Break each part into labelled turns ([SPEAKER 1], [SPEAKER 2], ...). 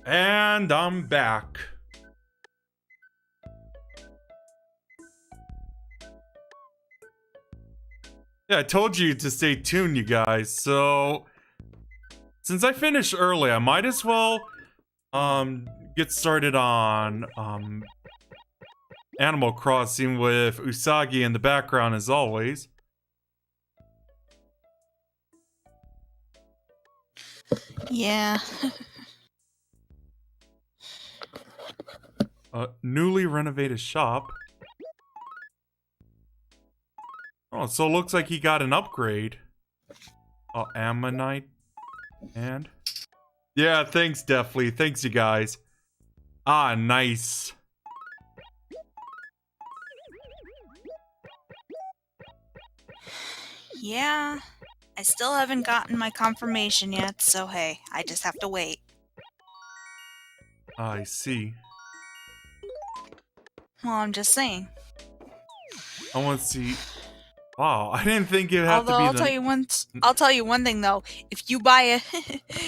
[SPEAKER 1] And I'm back. Yeah, I told you to stay tuned, you guys. So, since I finished early, I might as well get started on Animal Crossing with Usagi in the background as always.
[SPEAKER 2] Yeah.
[SPEAKER 1] Newly renovated shop. Oh, so it looks like he got an upgrade. Ammonite. And? Yeah, thanks, Deathly. Thanks, you guys. Ah, nice.
[SPEAKER 2] Yeah. I still haven't gotten my confirmation yet, so hey, I just have to wait.
[SPEAKER 1] I see.
[SPEAKER 2] Well, I'm just saying.
[SPEAKER 1] I want to see. Wow, I didn't think it had to be
[SPEAKER 2] I'll tell you one thing though. If you buy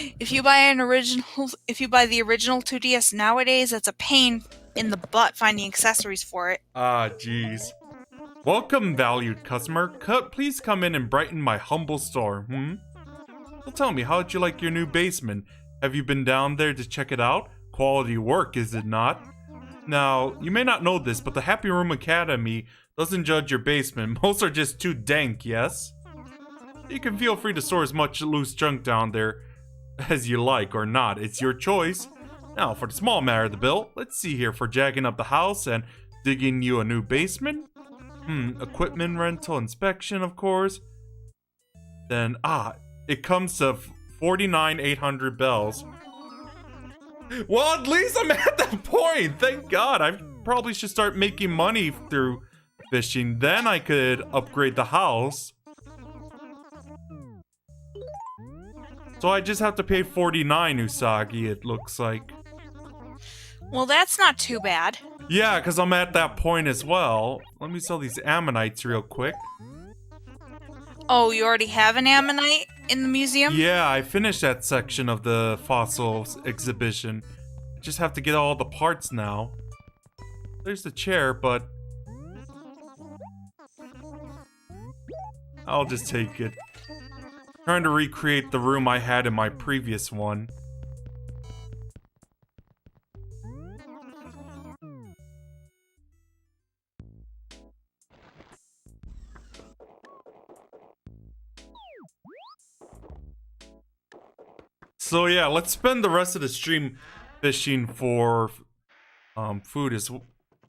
[SPEAKER 2] the original 2DS nowadays, it's a pain in the butt finding accessories for it.
[SPEAKER 1] Ah, jeez. Welcome, valued customer. Please come in and brighten my humble store. Well, tell me, how'd you like your new basement? Have you been down there to check it out? Quality work, is it not? Now, you may not know this, but the Happy Room Academy doesn't judge your basement. Most are just too dank, yes? You can feel free to store as much loose junk down there as you like or not. It's your choice. Now, for the small matter of the bill, let's see here. For jacking up the house and digging you a new basement? Equipment rental inspection, of course. Then, it comes to 49,800 bells. Well, at least I'm at that point. Thank God. I probably should start making money through fishing. Then I could upgrade the house. So I just have to pay 49 Usagi, it looks like.
[SPEAKER 2] Well, that's not too bad.
[SPEAKER 1] Yeah, because I'm at that point as well. Let me sell these ammonites real quick.
[SPEAKER 2] Oh, you already have an ammonite in the museum?
[SPEAKER 1] Yeah, I finished that section of the fossils exhibition. Just have to get all the parts now. There's the chair, but I'll just take it. Trying to recreate the room I had in my previous one. So yeah, let's spend the rest of the stream fishing for food as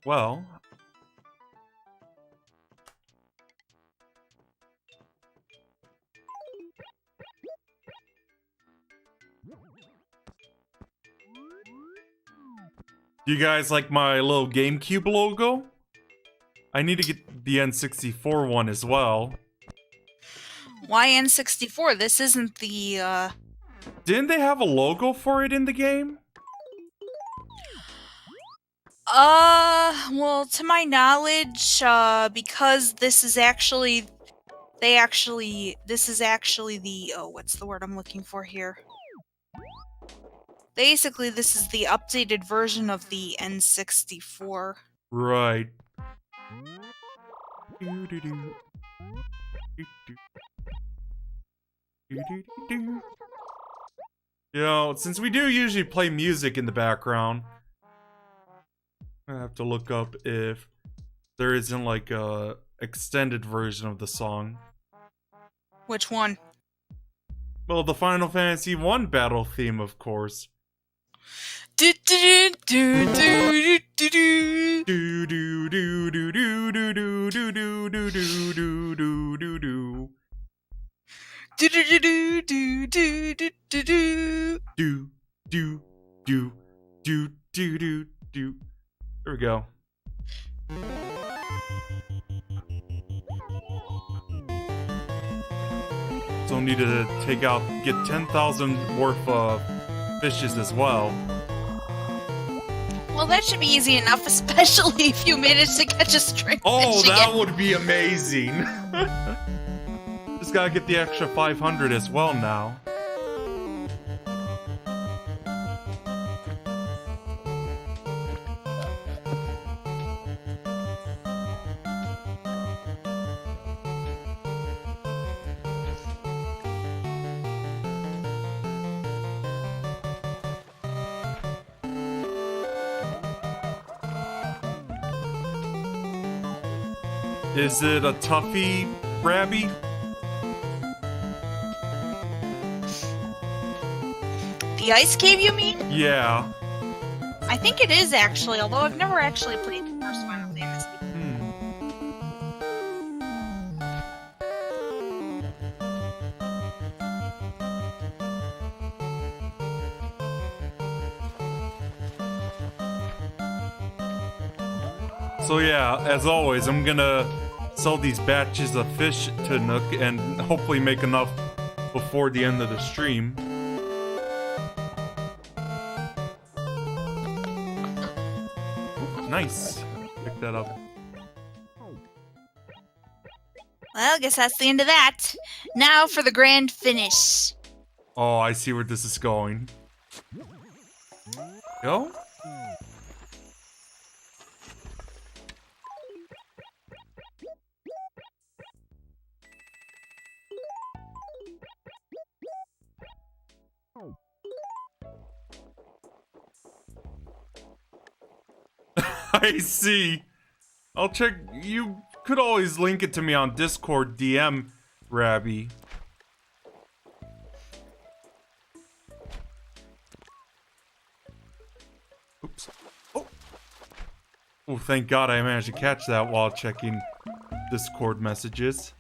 [SPEAKER 1] well. You guys like my little GameCube logo? I need to get the N64 one as well.
[SPEAKER 2] Why N64? This isn't the,
[SPEAKER 1] Didn't they have a logo for it in the game?
[SPEAKER 2] Well, to my knowledge, because this is actually... This is actually the... Oh, what's the word I'm looking for here? Basically, this is the updated version of the N64.
[SPEAKER 1] Right. You know, since we do usually play music in the background, I have to look up if there isn't like a extended version of the song.
[SPEAKER 2] Which one?
[SPEAKER 1] Well, the Final Fantasy 1 battle theme, of course.
[SPEAKER 2] Do do do do do do
[SPEAKER 1] Do do do do do do do do do do do do do do do.
[SPEAKER 2] do do do do do do do do.
[SPEAKER 1] Do do do do do do do. There we go. So need to get 10,000 worth of fishes as well.
[SPEAKER 2] Well, that should be easy enough, especially if you manage to catch a string
[SPEAKER 1] Oh,
[SPEAKER 2] fish
[SPEAKER 1] that
[SPEAKER 2] again.
[SPEAKER 1] would be amazing. Just gotta get the extra 500 as well now. Is it a toughie, Rabby?
[SPEAKER 2] The ice cave, you mean?
[SPEAKER 1] Yeah.
[SPEAKER 2] I think it is actually, although I've never actually played the first Final Fantasy.
[SPEAKER 1] So yeah, as always, I'm gonna sell these batches of fish to Nook and hopefully make enough before the end of the stream. Nice. Pick that up.
[SPEAKER 2] Well, I guess that's the end of that. Now for the grand finish.
[SPEAKER 1] Oh, I see where this is going. Go? I see. I'll check. You could always link it to me on Discord DM, Rabby. Oops. Oh. Oh, thank God I managed to catch that while checking Discord messages.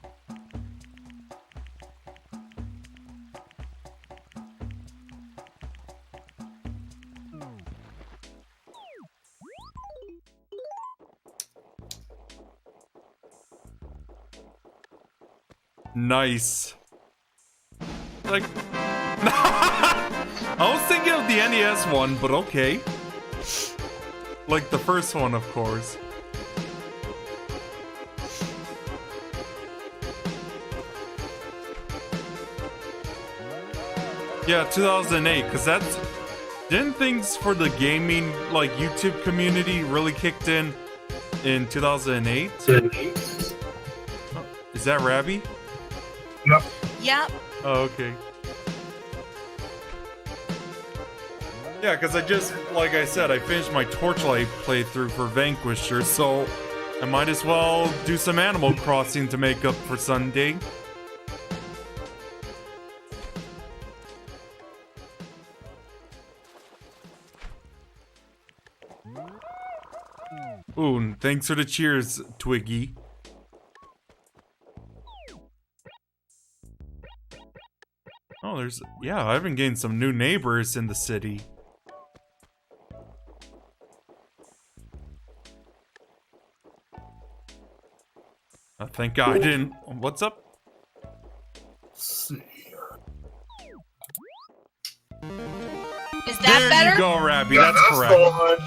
[SPEAKER 1] Nice. Like, I was thinking of the NES one, but okay. Like the first one, of course. Yeah, 2008, because that's... Didn't things for the gaming, like, YouTube community really kicked in 2008? Is that Rabby?
[SPEAKER 3] No.
[SPEAKER 2] Yep.
[SPEAKER 1] Oh, okay. Yeah, because I just, like I said, I finished my Torchlight playthrough for Vanquisher, so I might as well do some Animal Crossing to make up for Sunday. Ooh, and thanks for the cheers, Twiggy. Oh, yeah, I've been getting some new neighbors in the city. Thank God I didn't. What's up?
[SPEAKER 3] See.
[SPEAKER 2] Is that better?
[SPEAKER 1] There you go, Rabby.
[SPEAKER 3] Yeah,
[SPEAKER 1] That's correct.
[SPEAKER 3] the one.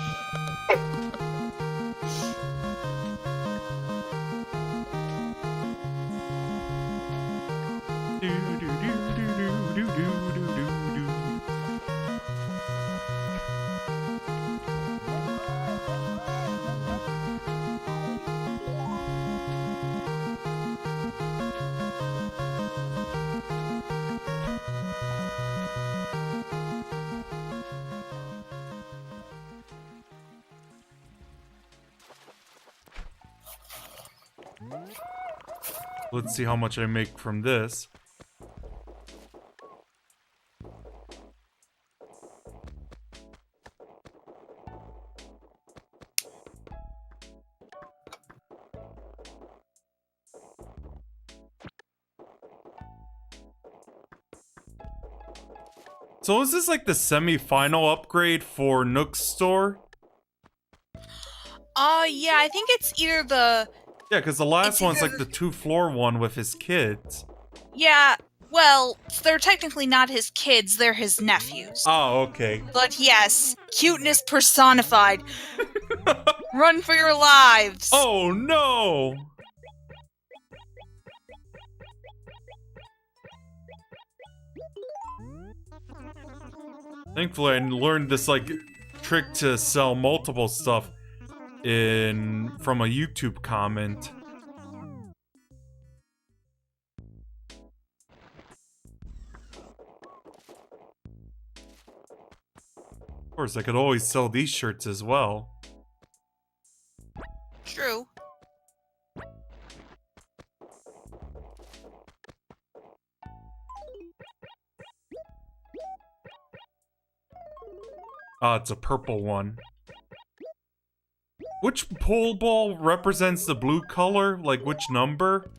[SPEAKER 1] Let's see how much I make from this. So is this like the semi-final upgrade for Nook's store?
[SPEAKER 2] Yeah, I think it's either the...
[SPEAKER 1] Yeah, because the last
[SPEAKER 2] It's
[SPEAKER 1] one's
[SPEAKER 2] either-
[SPEAKER 1] like the 2-floor one with his kids.
[SPEAKER 2] Yeah, well, they're technically not his kids, they're his nephews.
[SPEAKER 1] Oh, okay.
[SPEAKER 2] But yes, cuteness personified. Run for your lives!
[SPEAKER 1] Oh, no! Thankfully, I learned this, like, trick to sell multiple stuff from a YouTube comment. Of course, I could always sell these shirts as well.
[SPEAKER 2] True.
[SPEAKER 1] It's a purple one. Which pole ball represents the blue color? Like, which number?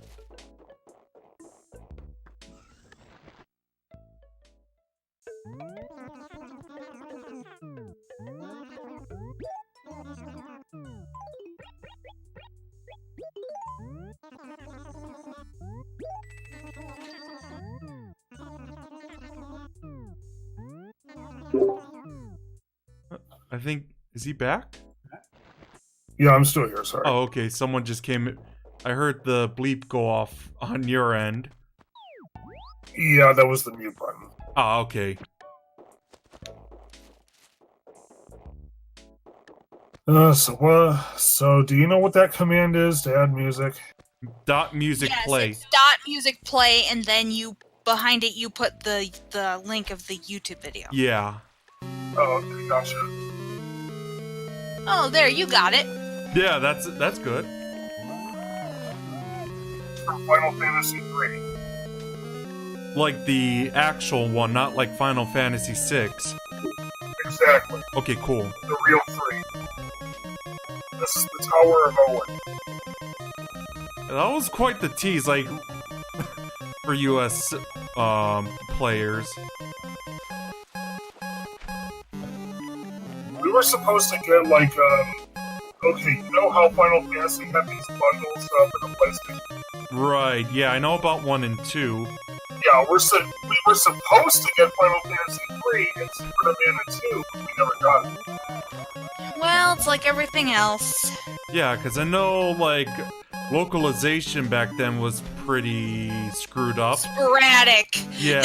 [SPEAKER 1] I think... Is he back?
[SPEAKER 3] Yeah, I'm still here, sorry.
[SPEAKER 1] Oh, okay. Someone just came... I heard the bleep go off on your end.
[SPEAKER 3] Yeah, that was the mute button.
[SPEAKER 1] Ah, okay.
[SPEAKER 3] So do you know what that command is to add music?
[SPEAKER 1] Dot music
[SPEAKER 2] Yes,
[SPEAKER 1] play.
[SPEAKER 2] it's dot music play, and then you behind it you put the link of the YouTube video.
[SPEAKER 1] Yeah.
[SPEAKER 3] Oh, okay, gotcha.
[SPEAKER 2] Oh, there, you got it.
[SPEAKER 1] Yeah, that's good.
[SPEAKER 3] From Final Fantasy III.
[SPEAKER 1] Like the actual one, not like Final Fantasy VI.
[SPEAKER 3] Exactly,
[SPEAKER 1] Okay, cool.
[SPEAKER 3] the real 3. This is the Tower of Owen.
[SPEAKER 1] That was quite the tease, like, for US players.
[SPEAKER 3] We were supposed to get, like, okay, you know how Final Fantasy had these bundles for the PlayStation?
[SPEAKER 1] Right, yeah, I know about 1 and 2.
[SPEAKER 3] Yeah, we were supposed to get Final Fantasy 3 and Secret of Mana 2, but we never got it.
[SPEAKER 2] Well, it's like everything else.
[SPEAKER 1] Yeah, because I know, like, localization back then was pretty screwed up.
[SPEAKER 2] Sporadic.
[SPEAKER 1] Yeah.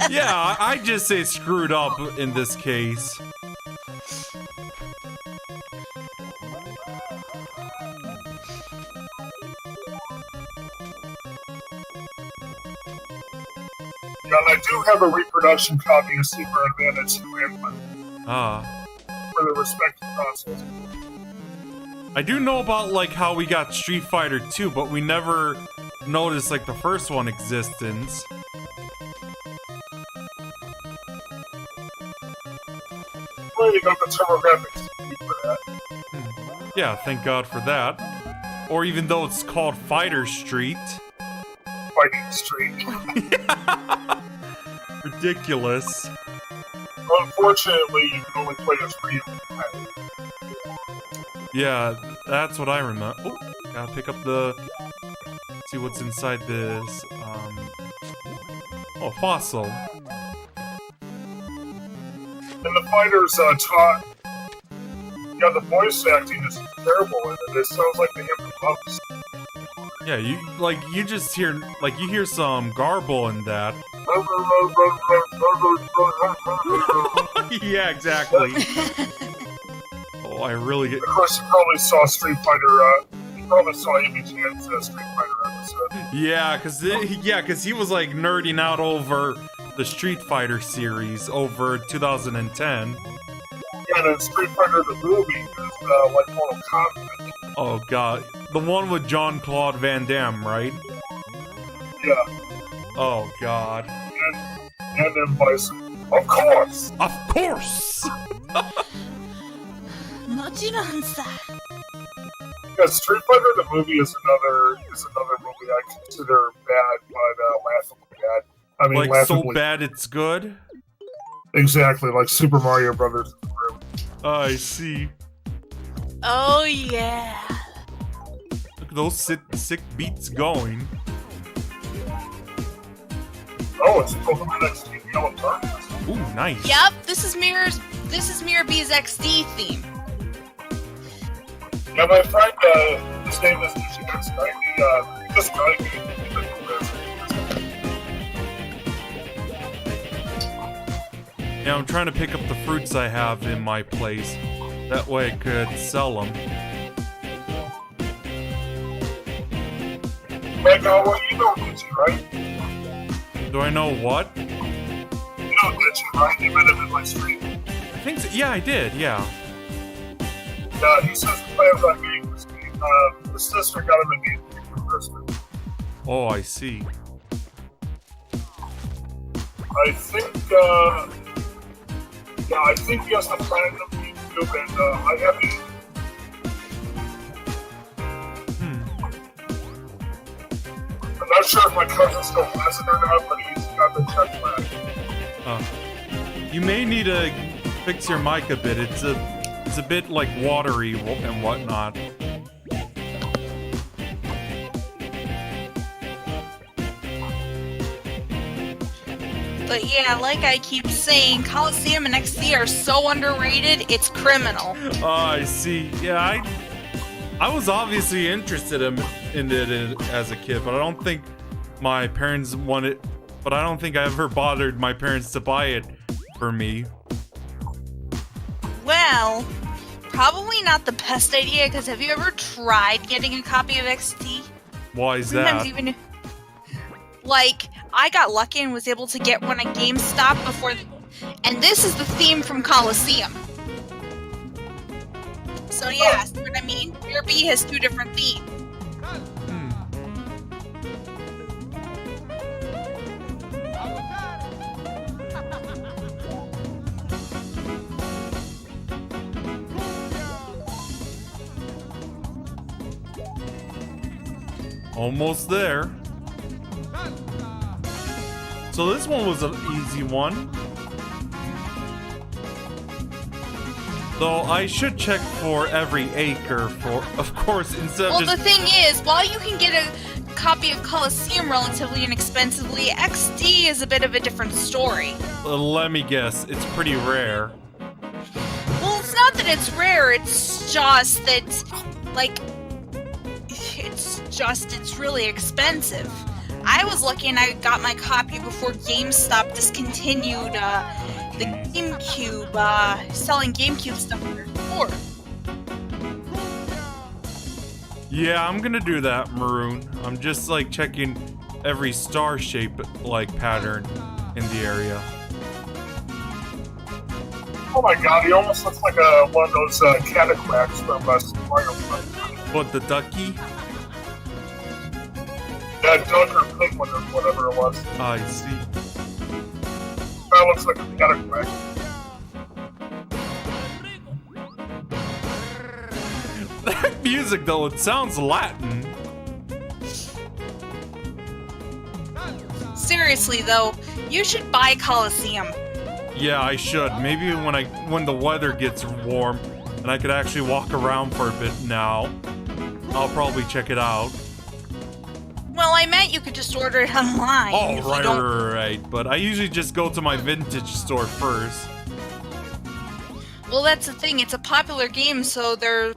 [SPEAKER 1] Yeah, I just say screwed up in this case.
[SPEAKER 3] Yeah, and I do have a reproduction copy of Super Advantage 2 and 1
[SPEAKER 1] Ah.
[SPEAKER 3] for the respective consoles.
[SPEAKER 1] I do know about, like, how we got Street Fighter 2, but we never noticed, like, the first one existence.
[SPEAKER 3] Well, you got the TurboGrafx for that.
[SPEAKER 1] Yeah, thank God for that. Or even though it's called Fighter Street.
[SPEAKER 3] Fighting Street.
[SPEAKER 1] Ridiculous.
[SPEAKER 3] Unfortunately, you can only play as Ryu.
[SPEAKER 1] Yeah, that's what I remember. Oh, gotta pick up the... See what's inside this. Oh, fossil.
[SPEAKER 3] And the fighters taught. Yeah, the voice acting is terrible in it. It sounds like they have the bumps.
[SPEAKER 1] Yeah, you just hear, like, you hear some garble in that. Yeah, exactly. Oh, I really get...
[SPEAKER 3] Of course, you probably saw Street Fighter. You probably saw Amy Chan's Street Fighter episode.
[SPEAKER 1] Yeah, cause he was like nerding out over the Street Fighter series over 2010.
[SPEAKER 3] And then Street Fighter the movie is like Mortal Kombat.
[SPEAKER 1] Oh god, the one with Jean-Claude Van Damme, right?
[SPEAKER 3] Yeah,
[SPEAKER 1] Oh god.
[SPEAKER 3] and then Bison. Of course.
[SPEAKER 1] Of course.
[SPEAKER 3] Yeah, Street Fighter the movie is another movie I consider bad, but laughably bad. I mean,
[SPEAKER 1] Like so
[SPEAKER 3] laughably
[SPEAKER 1] bad it's good.
[SPEAKER 3] exactly like Super Mario Brothers.
[SPEAKER 1] I see.
[SPEAKER 2] Oh yeah.
[SPEAKER 1] Look at those sick beats going.
[SPEAKER 3] Oh, it's Pokemon XD Yellow Darkness.
[SPEAKER 1] Ooh, nice.
[SPEAKER 2] Yep, this is Mirror B's XD theme.
[SPEAKER 3] Yeah, my friend, his name is Nishix90, he just got me.
[SPEAKER 1] Yeah, I'm trying to pick up the fruits I have in my place. That way I could sell them.
[SPEAKER 3] Like, well, you know Gucci, right?
[SPEAKER 1] Do I know what?
[SPEAKER 3] You know Gucci, right? You met him in my street.
[SPEAKER 1] I think so. Yeah, I did. Yeah.
[SPEAKER 3] He says he plans on getting this game. His sister got him a game for Christmas.
[SPEAKER 1] Oh, I see.
[SPEAKER 3] I think, Yeah, I think he has the platinum GameCube, and I haven't. I'm not sure if my cousin still has it or not, but he's got the check back.
[SPEAKER 1] You may need to fix your mic a bit. It's a bit like watery and whatnot.
[SPEAKER 2] But yeah, like I keep saying, Coliseum and XD are so underrated, it's criminal.
[SPEAKER 1] Oh, I see. Yeah, I was obviously interested in it as a kid, but I don't think my parents wanted. But I don't think I ever bothered my parents to buy it for me.
[SPEAKER 2] Well, probably not the best idea, because have you ever tried getting a copy of XD?
[SPEAKER 1] Why is
[SPEAKER 2] Sometimes
[SPEAKER 1] that?
[SPEAKER 2] even like I got lucky and was able to get one at GameStop before and this is the theme from Coliseum. So yeah, see what I mean? Kirby has two different themes.
[SPEAKER 1] Almost there. So this one was an easy one. Though I should check for every acre for, of course, instead of
[SPEAKER 2] Well,
[SPEAKER 1] just...
[SPEAKER 2] the thing is, while you can get a copy of Coliseum relatively inexpensively, XD is a bit of a different story.
[SPEAKER 1] Let me guess, it's pretty rare.
[SPEAKER 2] Well, it's not that it's rare, it's just that, like, it's really expensive. I was lucky and I got my copy before GameStop discontinued the GameCube, selling GameCube stuff in their store.
[SPEAKER 1] Yeah, I'm gonna do that, Maroon. I'm just like checking every star shape like pattern in the area.
[SPEAKER 3] Oh my god, he almost looks like one of those cataclysms from Super Mario Bros.
[SPEAKER 1] What, the ducky?
[SPEAKER 3] That duck or penguin or whatever it was.
[SPEAKER 1] I see.
[SPEAKER 3] That looks like a cataclysm.
[SPEAKER 1] That music, though, it sounds Latin.
[SPEAKER 2] Seriously though, you should buy Coliseum.
[SPEAKER 1] Yeah, I should. Maybe when the weather gets warm and I could actually walk around for a bit now, I'll probably check it out.
[SPEAKER 2] Well, I meant you could just order it online.
[SPEAKER 1] Oh,
[SPEAKER 2] if you
[SPEAKER 1] right,
[SPEAKER 2] don't-
[SPEAKER 1] right. But I usually just go to my vintage store first.
[SPEAKER 2] Well, that's the thing. It's a popular game, so they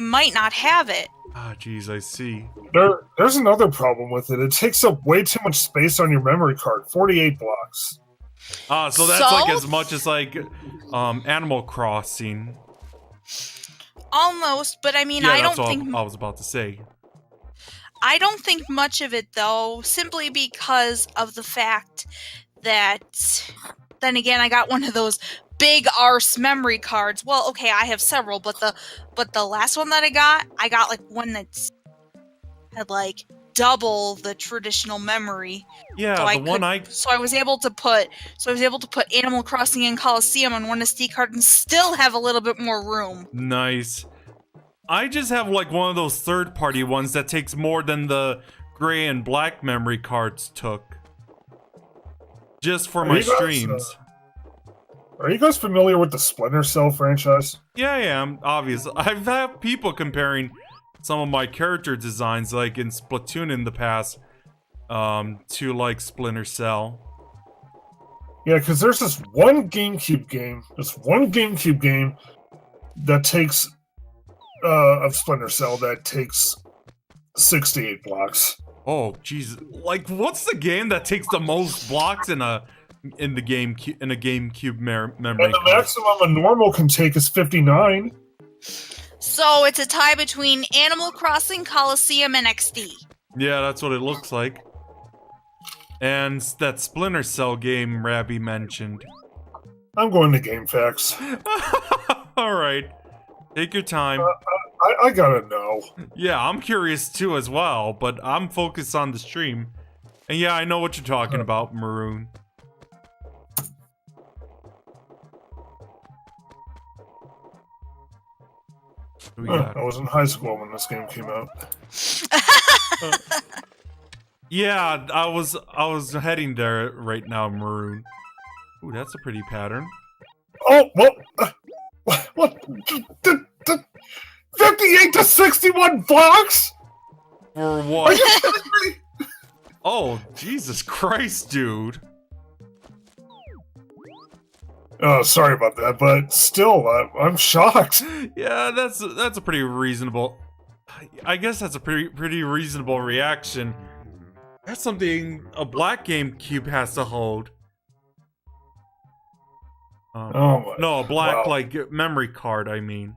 [SPEAKER 2] might not have it.
[SPEAKER 1] Ah, jeez, I see.
[SPEAKER 3] There's another problem with it. It takes up way too much space on your memory card. 48 blocks.
[SPEAKER 1] Ah, so that's
[SPEAKER 2] So?
[SPEAKER 1] like as much as like Animal Crossing.
[SPEAKER 2] Almost, but I mean,
[SPEAKER 1] Yeah,
[SPEAKER 2] I
[SPEAKER 1] that's
[SPEAKER 2] don't
[SPEAKER 1] what
[SPEAKER 2] think
[SPEAKER 1] I was about to say.
[SPEAKER 2] I don't think much of it though, simply because of the fact that then again I got one of those big arse memory cards. Well, okay, I have several, but the last one that I got like one that's had like double the traditional memory.
[SPEAKER 1] Yeah,
[SPEAKER 2] So
[SPEAKER 1] the
[SPEAKER 2] I was able to put Animal Crossing and Coliseum on one SD card and still have a little bit more room.
[SPEAKER 1] Nice. I just have like one of those third-party ones that takes more than the gray and black memory cards took. Just for my streams.
[SPEAKER 3] Are you guys familiar with the Splinter Cell franchise?
[SPEAKER 1] Yeah, I am, obviously. I've had people comparing some of my character designs, like in Splatoon in the past, to like Splinter Cell.
[SPEAKER 3] Yeah, because there's this one GameCube game that takes of Splinter Cell that takes 68 blocks.
[SPEAKER 1] Oh, jeez. Like, what's the game that takes the most blocks in a GameCube memory
[SPEAKER 3] And the
[SPEAKER 1] card?
[SPEAKER 3] maximum a normal can take is 59.
[SPEAKER 2] So it's a tie between Animal Crossing, Coliseum, and XD.
[SPEAKER 1] Yeah, that's what it looks like. And that Splinter Cell game Rabby mentioned.
[SPEAKER 3] I'm going to GameFAQs.
[SPEAKER 1] Alright. Take your time.
[SPEAKER 3] I gotta know.
[SPEAKER 1] Yeah, I'm curious too as well, but I'm focused on the stream. And yeah, I know what you're talking about, Maroon. Who we got?
[SPEAKER 3] I was in high school when this game came out.
[SPEAKER 1] Yeah, I was heading there right now, Maroon. Ooh, that's a pretty pattern.
[SPEAKER 3] Oh, well, what? 58 to 61 blocks?
[SPEAKER 1] For
[SPEAKER 3] Are
[SPEAKER 1] what?
[SPEAKER 3] you kidding me?
[SPEAKER 1] Oh, Jesus Christ, dude.
[SPEAKER 3] Oh, sorry about that, but still, I'm shocked.
[SPEAKER 1] Yeah, that's a pretty reasonable. I guess that's a pretty reasonable reaction. That's something a black GameCube has to hold.
[SPEAKER 3] Oh my.
[SPEAKER 1] No, a black
[SPEAKER 3] Wow.
[SPEAKER 1] like memory card. I mean,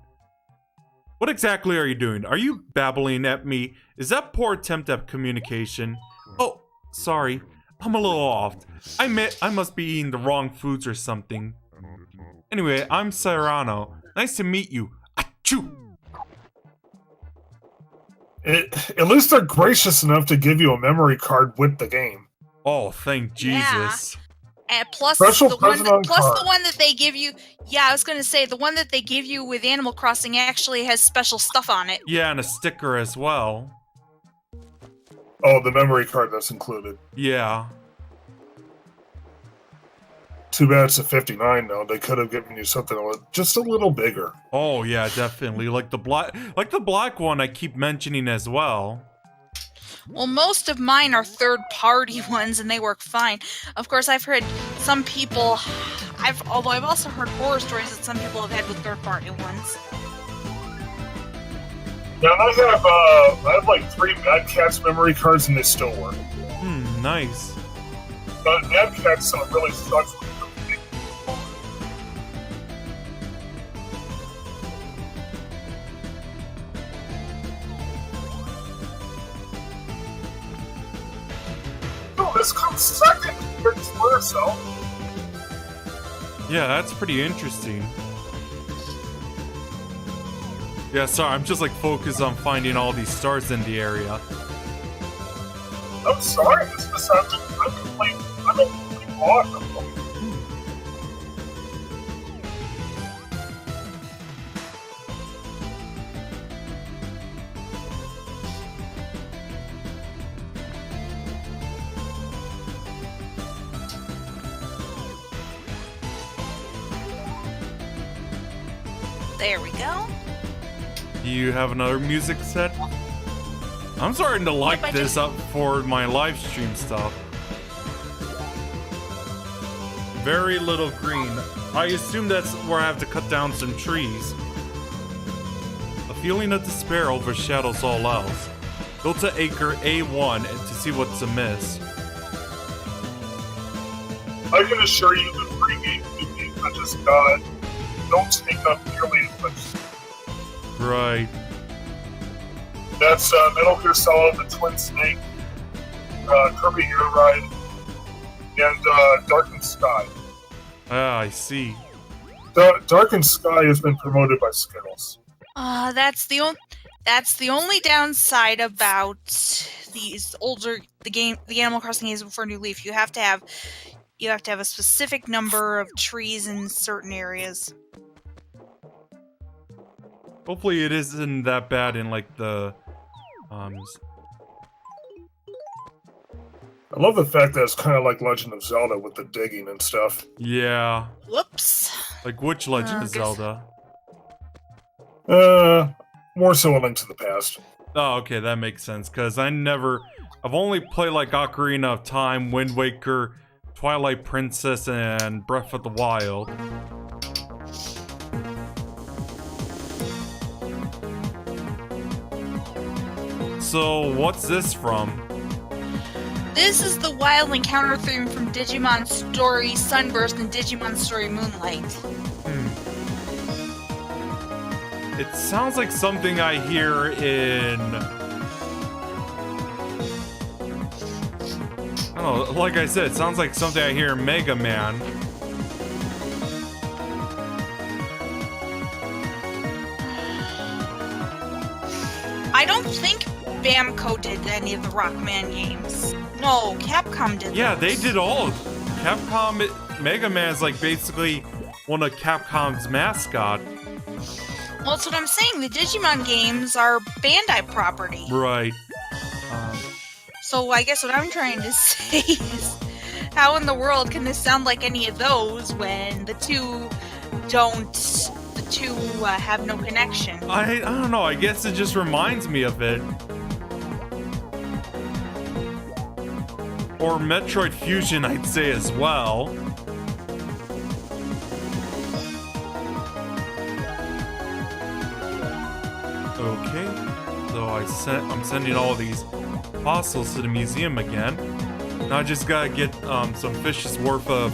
[SPEAKER 1] what exactly are you doing? Are you babbling at me? Is that poor attempt at communication? Oh, sorry, I'm a little off. I must be eating the wrong foods or something. Anyway, I'm Serrano. Nice to meet you. Achoo!
[SPEAKER 3] At least they're gracious enough to give you a memory card with the game.
[SPEAKER 1] Oh, thank
[SPEAKER 2] Yeah.
[SPEAKER 1] Jesus.
[SPEAKER 2] And plus
[SPEAKER 3] Special
[SPEAKER 2] the one
[SPEAKER 3] present on
[SPEAKER 2] plus
[SPEAKER 3] card.
[SPEAKER 2] the one that they give you. Yeah, I was gonna say the one that they give you with Animal Crossing actually has special stuff on it.
[SPEAKER 1] Yeah, and a sticker as well.
[SPEAKER 3] Oh, the memory card that's included.
[SPEAKER 1] Yeah.
[SPEAKER 3] Too bad it's a 59 though. They could have given you something just a little bigger.
[SPEAKER 1] Oh yeah, definitely. Like the black one I keep mentioning as well.
[SPEAKER 2] Well, most of mine are third-party ones, and they work fine. Of course, I've heard some people. Although I've also heard horror stories that some people have had with third-party ones.
[SPEAKER 3] Now I have like 3 Mad Catz memory cards and they still work.
[SPEAKER 1] Nice.
[SPEAKER 3] But Mad Catz really sucks. No, this comes second. It's for itself.
[SPEAKER 1] Yeah, that's pretty interesting. Yeah, sorry, I'm just like focused on finding all these stars in the area.
[SPEAKER 3] I'm sorry, this is I'm complete loss.
[SPEAKER 2] There we go.
[SPEAKER 1] Do you have another music set? I'm starting to like
[SPEAKER 2] I
[SPEAKER 1] this
[SPEAKER 2] just-
[SPEAKER 1] up for my live stream stuff. Very little green. I assume that's where I have to cut down some trees. A feeling of despair overshadows all else. Go to Acre A1 to see what's amiss.
[SPEAKER 3] I can assure you the free game I just got don't take up nearly as much.
[SPEAKER 1] Right.
[SPEAKER 3] That's Metal Gear Solid, the Twin Snake, Kirby Air Ride, and Darkened Sky.
[SPEAKER 1] Ah, I see.
[SPEAKER 3] Darkened Sky has been promoted by Skittles.
[SPEAKER 2] That's the only downside about these older the Animal Crossing games before New Leaf. You have to have a specific number of trees in certain areas.
[SPEAKER 1] Hopefully it isn't that bad in like the
[SPEAKER 3] I love the fact that it's kind of like Legend of Zelda with the digging and stuff.
[SPEAKER 1] yeah.
[SPEAKER 2] Whoops.
[SPEAKER 1] Like which Legend of
[SPEAKER 2] guess-
[SPEAKER 1] Zelda?
[SPEAKER 3] More so a Link to the Past.
[SPEAKER 1] Oh, okay, that makes sense. Cause I've only played like Ocarina of Time, Wind Waker, Twilight Princess, and Breath of the Wild. So what's this from?
[SPEAKER 2] This is the wild encounter theme from Digimon Story Sunburst and Digimon Story Moonlight.
[SPEAKER 1] It sounds like something I hear in... I don't know, like I said, it sounds like something I hear in Mega Man.
[SPEAKER 2] I don't think Bamco did any of the Rockman games. No, Capcom did.
[SPEAKER 1] Yeah,
[SPEAKER 2] those.
[SPEAKER 1] they did all. Capcom, Mega Man is like basically one of Capcom's mascot.
[SPEAKER 2] Well, that's what I'm saying. The Digimon games are Bandai property.
[SPEAKER 1] Right.
[SPEAKER 2] So I guess what I'm trying to say is, how in the world can this sound like any of those when the two have no connection?
[SPEAKER 1] I don't know. I guess it just reminds me of it. Or Metroid Fusion, I'd say as well. Okay, so I'm sending all these fossils to the museum again. Now I just gotta get some fishes worth of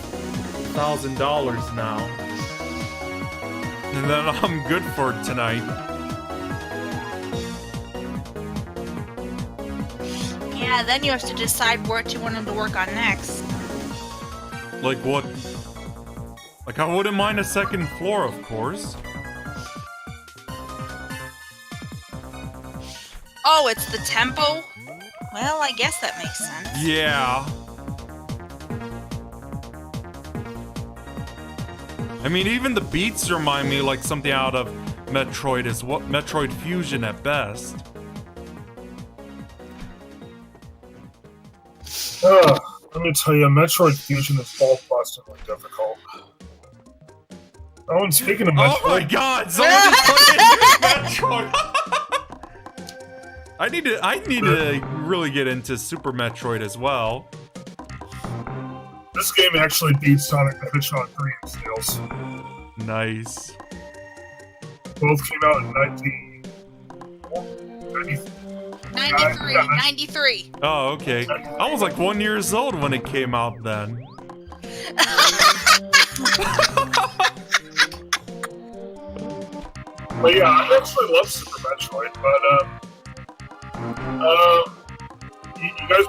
[SPEAKER 1] $1,000 now, and then I'm good for tonight.
[SPEAKER 2] Yeah, then you have to decide what you want him to work on next.
[SPEAKER 1] Like what? Like I wouldn't mind a second floor, of course.
[SPEAKER 2] Oh, it's the tempo? Well, I guess that makes sense.
[SPEAKER 1] Yeah. I mean, even the beats remind me like something out of Metroid is what Metroid Fusion at best.
[SPEAKER 3] Let me tell you, Metroid Fusion is ball-bustingly difficult. Oh, and speaking of Metroid...
[SPEAKER 1] Oh my god, someone just put in Metroid! I need to really get into Super Metroid as well.
[SPEAKER 3] This game actually beats Sonic the Hedgehog 3 in sales.
[SPEAKER 1] Nice.
[SPEAKER 3] Both came out in
[SPEAKER 2] 93.
[SPEAKER 1] Oh, okay. I was like 1 year old when it came out then.
[SPEAKER 3] But yeah, I actually love Super Metroid, but you guys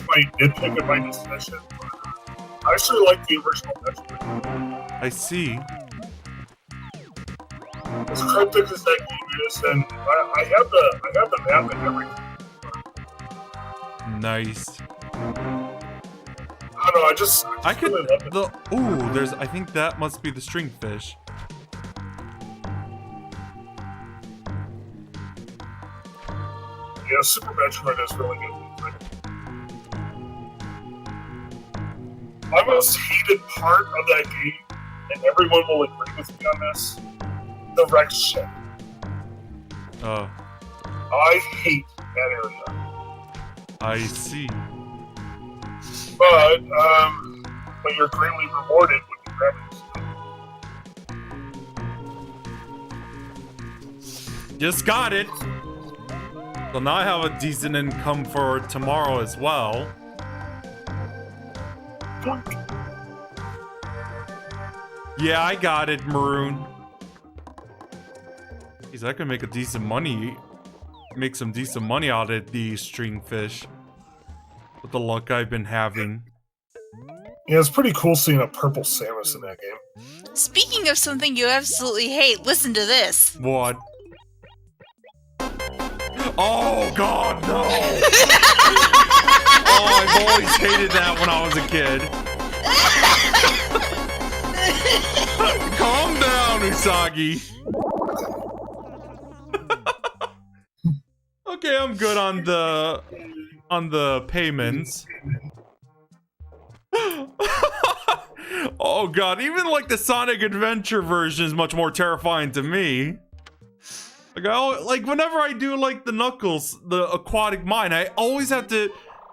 [SPEAKER 3] might nitpick at my decision, but I actually like the original Metroid.
[SPEAKER 1] I see.
[SPEAKER 3] As cryptic as that game is, and I have the map and everything.
[SPEAKER 1] Nice.
[SPEAKER 3] I don't know, I just
[SPEAKER 1] could
[SPEAKER 3] really love it.
[SPEAKER 1] there's I think that must be the stringfish.
[SPEAKER 3] Yeah, Super Metroid is really good. My most hated part of that game, and everyone will agree with me on this, the Rex ship.
[SPEAKER 1] Oh,
[SPEAKER 3] I hate that area.
[SPEAKER 1] I see.
[SPEAKER 3] But you're greatly rewarded when you grab it.
[SPEAKER 1] Just got it. So now I have a decent income for tomorrow as well. Yeah, I got it, Maroon. Jeez, I can make some decent money out of the stringfish with the luck I've been having.
[SPEAKER 3] Yeah, it's pretty cool seeing a purple Samus in that game.
[SPEAKER 2] Speaking of something you absolutely hate, listen to this.
[SPEAKER 1] What? Oh god, no! Oh, I've always hated that when I was a kid. Calm down, Usagi. Okay, I'm good on the payments. Oh god, even like the Sonic Adventure version is much more terrifying to me. Like whenever I do like the Knuckles, the aquatic mine, I always have to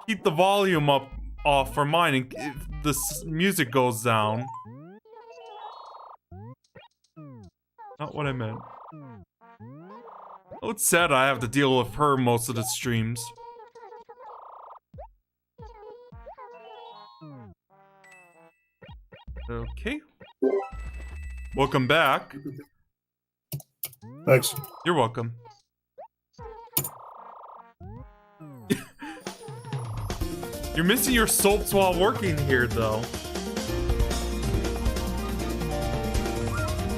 [SPEAKER 1] keep the volume off for mining if the music goes down. Not what I meant. Oh, it's sad I have to deal with her most of the streams. Okay. Welcome back.
[SPEAKER 3] Thanks.
[SPEAKER 1] You're welcome. You're missing your soaps while working here, though.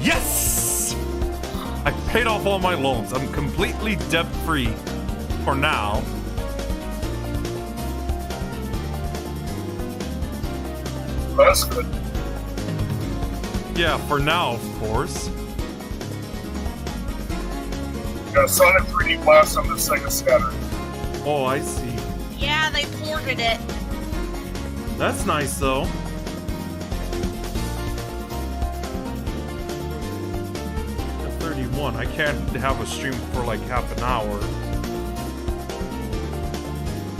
[SPEAKER 1] Yes! I paid off all my loans. I'm completely debt-free. For now.
[SPEAKER 3] That's good.
[SPEAKER 1] Yeah, for now, of course.
[SPEAKER 3] Yeah, Sonic 3D Blast on the Sega Saturn.
[SPEAKER 1] Oh, I see.
[SPEAKER 2] Yeah, they ported it.
[SPEAKER 1] That's nice, though. At 31, I can't have a stream for like half an hour.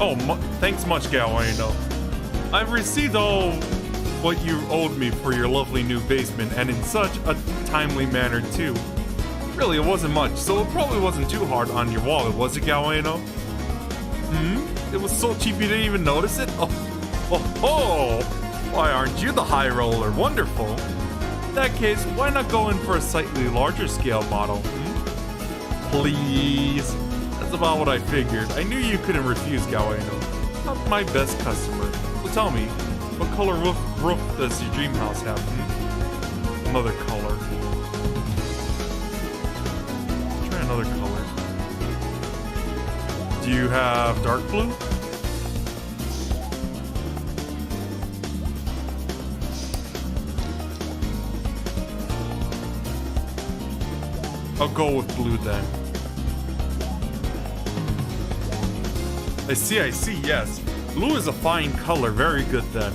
[SPEAKER 1] Oh, thanks much, Galwano. I've received all what you owed me for your lovely new basement, and in such a timely manner, too. Really, it wasn't much, so it probably wasn't too hard on your wallet, was it, Galwano? It was so cheap you didn't even notice it? Oh! Why aren't you the high roller? Wonderful. In that case, why not go in for a slightly larger scale model? Please. That's about what I figured. I knew you couldn't refuse, Galwano. Not my best customer. Well, tell me, what color roof does your dream house have? Another color. Try another color. Do you have dark blue? I'll go with blue then. I see, yes. Blue is a fine color, very good then.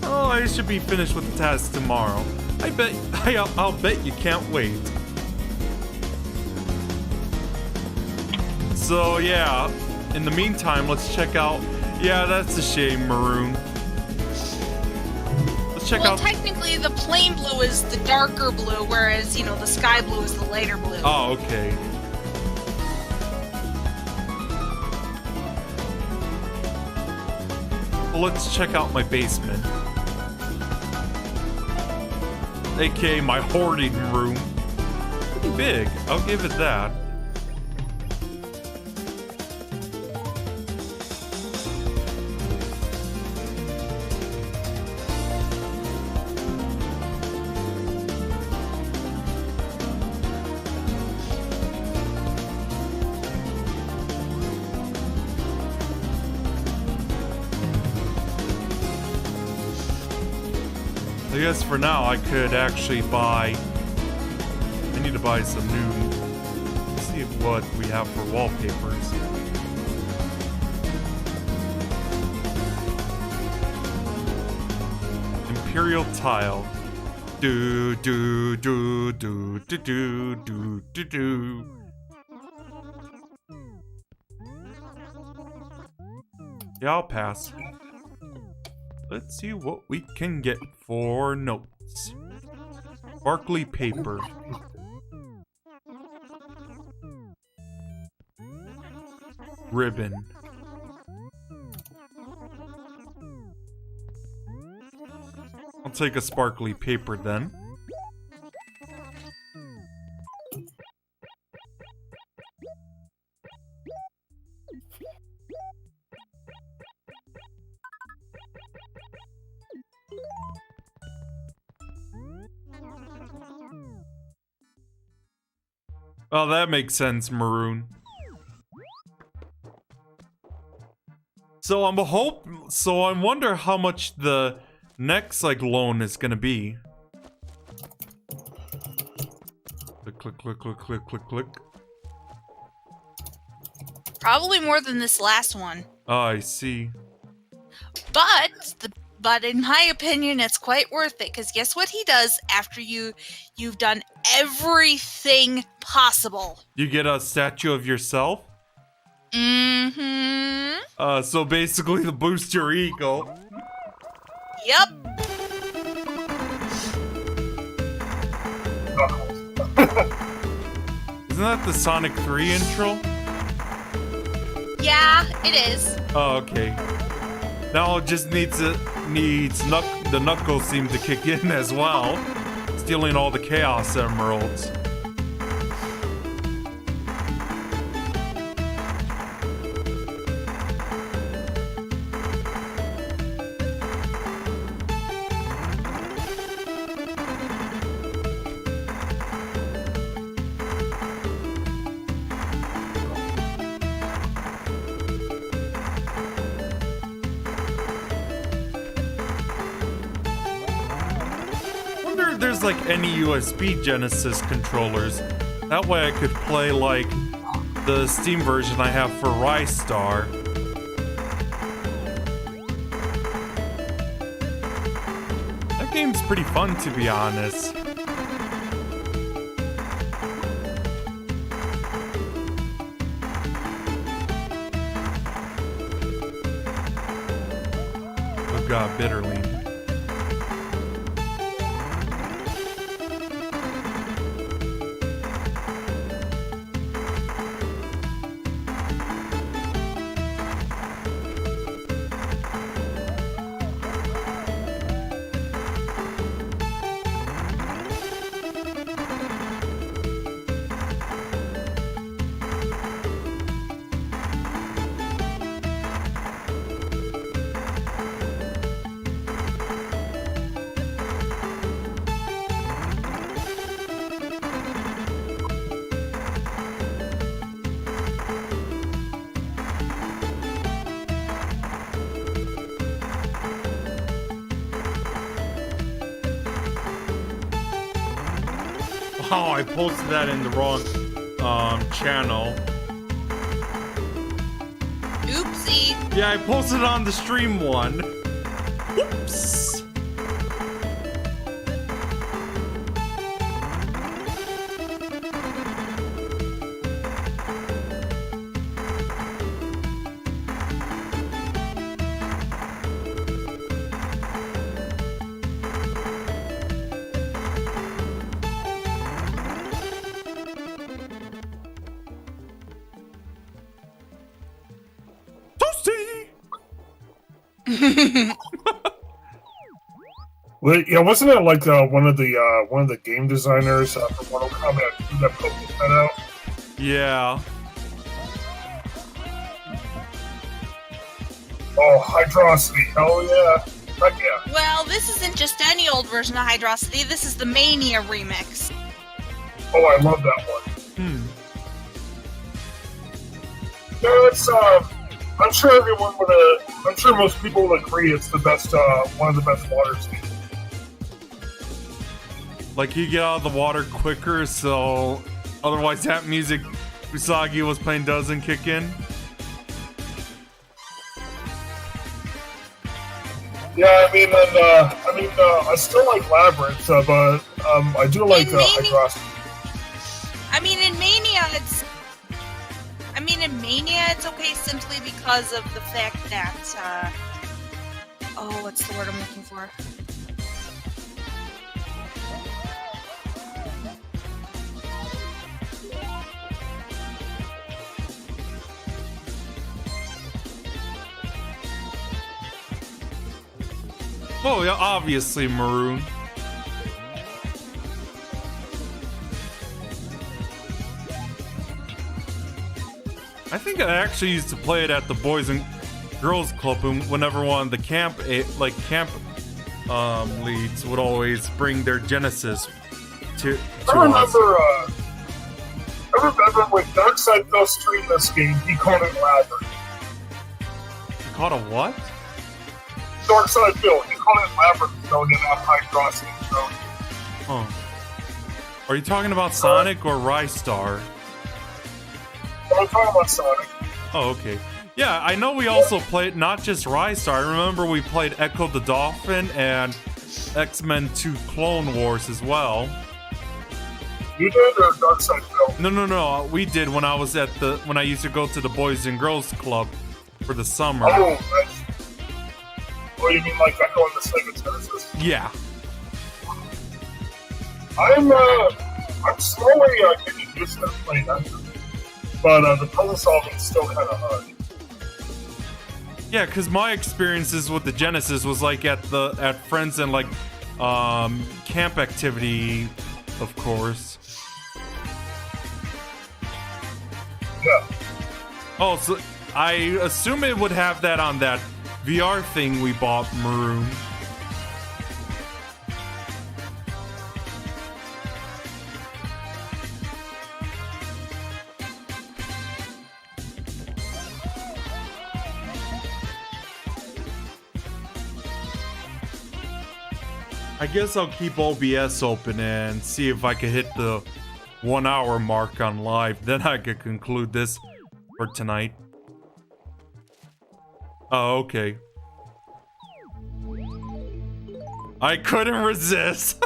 [SPEAKER 1] Oh, I should be finished with the task tomorrow. I'll bet you can't wait. So yeah, in the meantime, let's check out. Yeah, that's a shame, Maroon. Let's check out.
[SPEAKER 2] Well, technically, the plain blue is the darker blue, whereas the sky blue is the lighter blue.
[SPEAKER 1] Oh, okay. Well, let's check out my basement. AKA my hoarding room. Pretty big, I'll give it that. I guess for now I could actually buy. I need to buy some new. Let's see what we have for wallpapers. Imperial tile. Do do do do do do do do do. Yeah, I'll pass. Let's see what we can get for notes. Sparkly paper. Ribbon. I'll take a sparkly paper then. Oh, that makes sense, Maroon. So I wonder how much the next loan is gonna be. Click, click, click, click, click, click.
[SPEAKER 2] Probably more than this last one.
[SPEAKER 1] Oh, I see.
[SPEAKER 2] But in my opinion, it's quite worth it, because guess what he does after you've done everything possible?
[SPEAKER 1] You get a statue of yourself?
[SPEAKER 2] Mm-hmm.
[SPEAKER 1] So basically to boost your ego.
[SPEAKER 2] Yep.
[SPEAKER 1] Isn't that the Sonic 3 intro?
[SPEAKER 2] Yeah, it is.
[SPEAKER 1] Oh, okay. Now it just needs the Knuckles theme to kick in as well, stealing all the Chaos Emeralds. There's any USB Genesis controllers. That way I could play the Steam version I have for Rise Star. That game's pretty fun, to be honest. Oh god, Bitterling. Oh, I posted that in the wrong channel.
[SPEAKER 2] Oopsie.
[SPEAKER 1] Yeah, I posted it on the stream one. Whoops.
[SPEAKER 3] Well, yeah, wasn't it like one of the game designers for Mortal Kombat that poked that out?
[SPEAKER 1] Yeah.
[SPEAKER 3] Oh, Hydrosity, hell yeah. Heck yeah.
[SPEAKER 2] Well, this isn't just any old version of Hydrosity. This is the Mania remix.
[SPEAKER 3] Oh, I love that one. Yeah, it's I'm sure I'm sure most people will agree it's the best, one of the best water themes.
[SPEAKER 1] Like, you get out of the water quicker, so otherwise that music Usagi was playing doesn't kick in.
[SPEAKER 3] Yeah, I still like Labyrinth, but I do like Hydrosity.
[SPEAKER 2] In Mania, it's okay simply because of the fact that, what's the word I'm looking for?
[SPEAKER 1] Oh, yeah, obviously Maroon. I think I actually used to play it at the Boys and Girls Club whenever one of the camp leads would always bring their Genesis to
[SPEAKER 3] I remember when Darkseid fell stream this game, he called it Labyrinth.
[SPEAKER 1] You called a what?
[SPEAKER 3] Darkseid Phil, he called it Labyrinth Zone and not Hydrosity Zone.
[SPEAKER 1] Oh. Are you talking about Sonic or Rystar?
[SPEAKER 3] I'm talking about Sonic.
[SPEAKER 1] Oh, okay. Yeah, I know we also played not just Rystar. I remember we played Echo the Dolphin and X-Men 2 Clone Wars as well.
[SPEAKER 3] You did, or Darkseid Phil?
[SPEAKER 1] No. We did when I used to go to the Boys and Girls Club for the summer.
[SPEAKER 3] Oh, nice. Oh, you mean like Echo and the Sega Genesis?
[SPEAKER 1] Yeah.
[SPEAKER 3] I'm slowly getting used to playing that. But the puzzle solving is still kind of hard.
[SPEAKER 1] Yeah, because my experiences with the Genesis was like at friends and like camp activity, of course.
[SPEAKER 3] Yeah.
[SPEAKER 1] Oh, so I assume it would have that on that VR thing we bought, Maroon. I guess I'll keep OBS open and see if I can hit the 1 hour mark on live. Then I could conclude this for tonight. Oh, okay. I couldn't resist.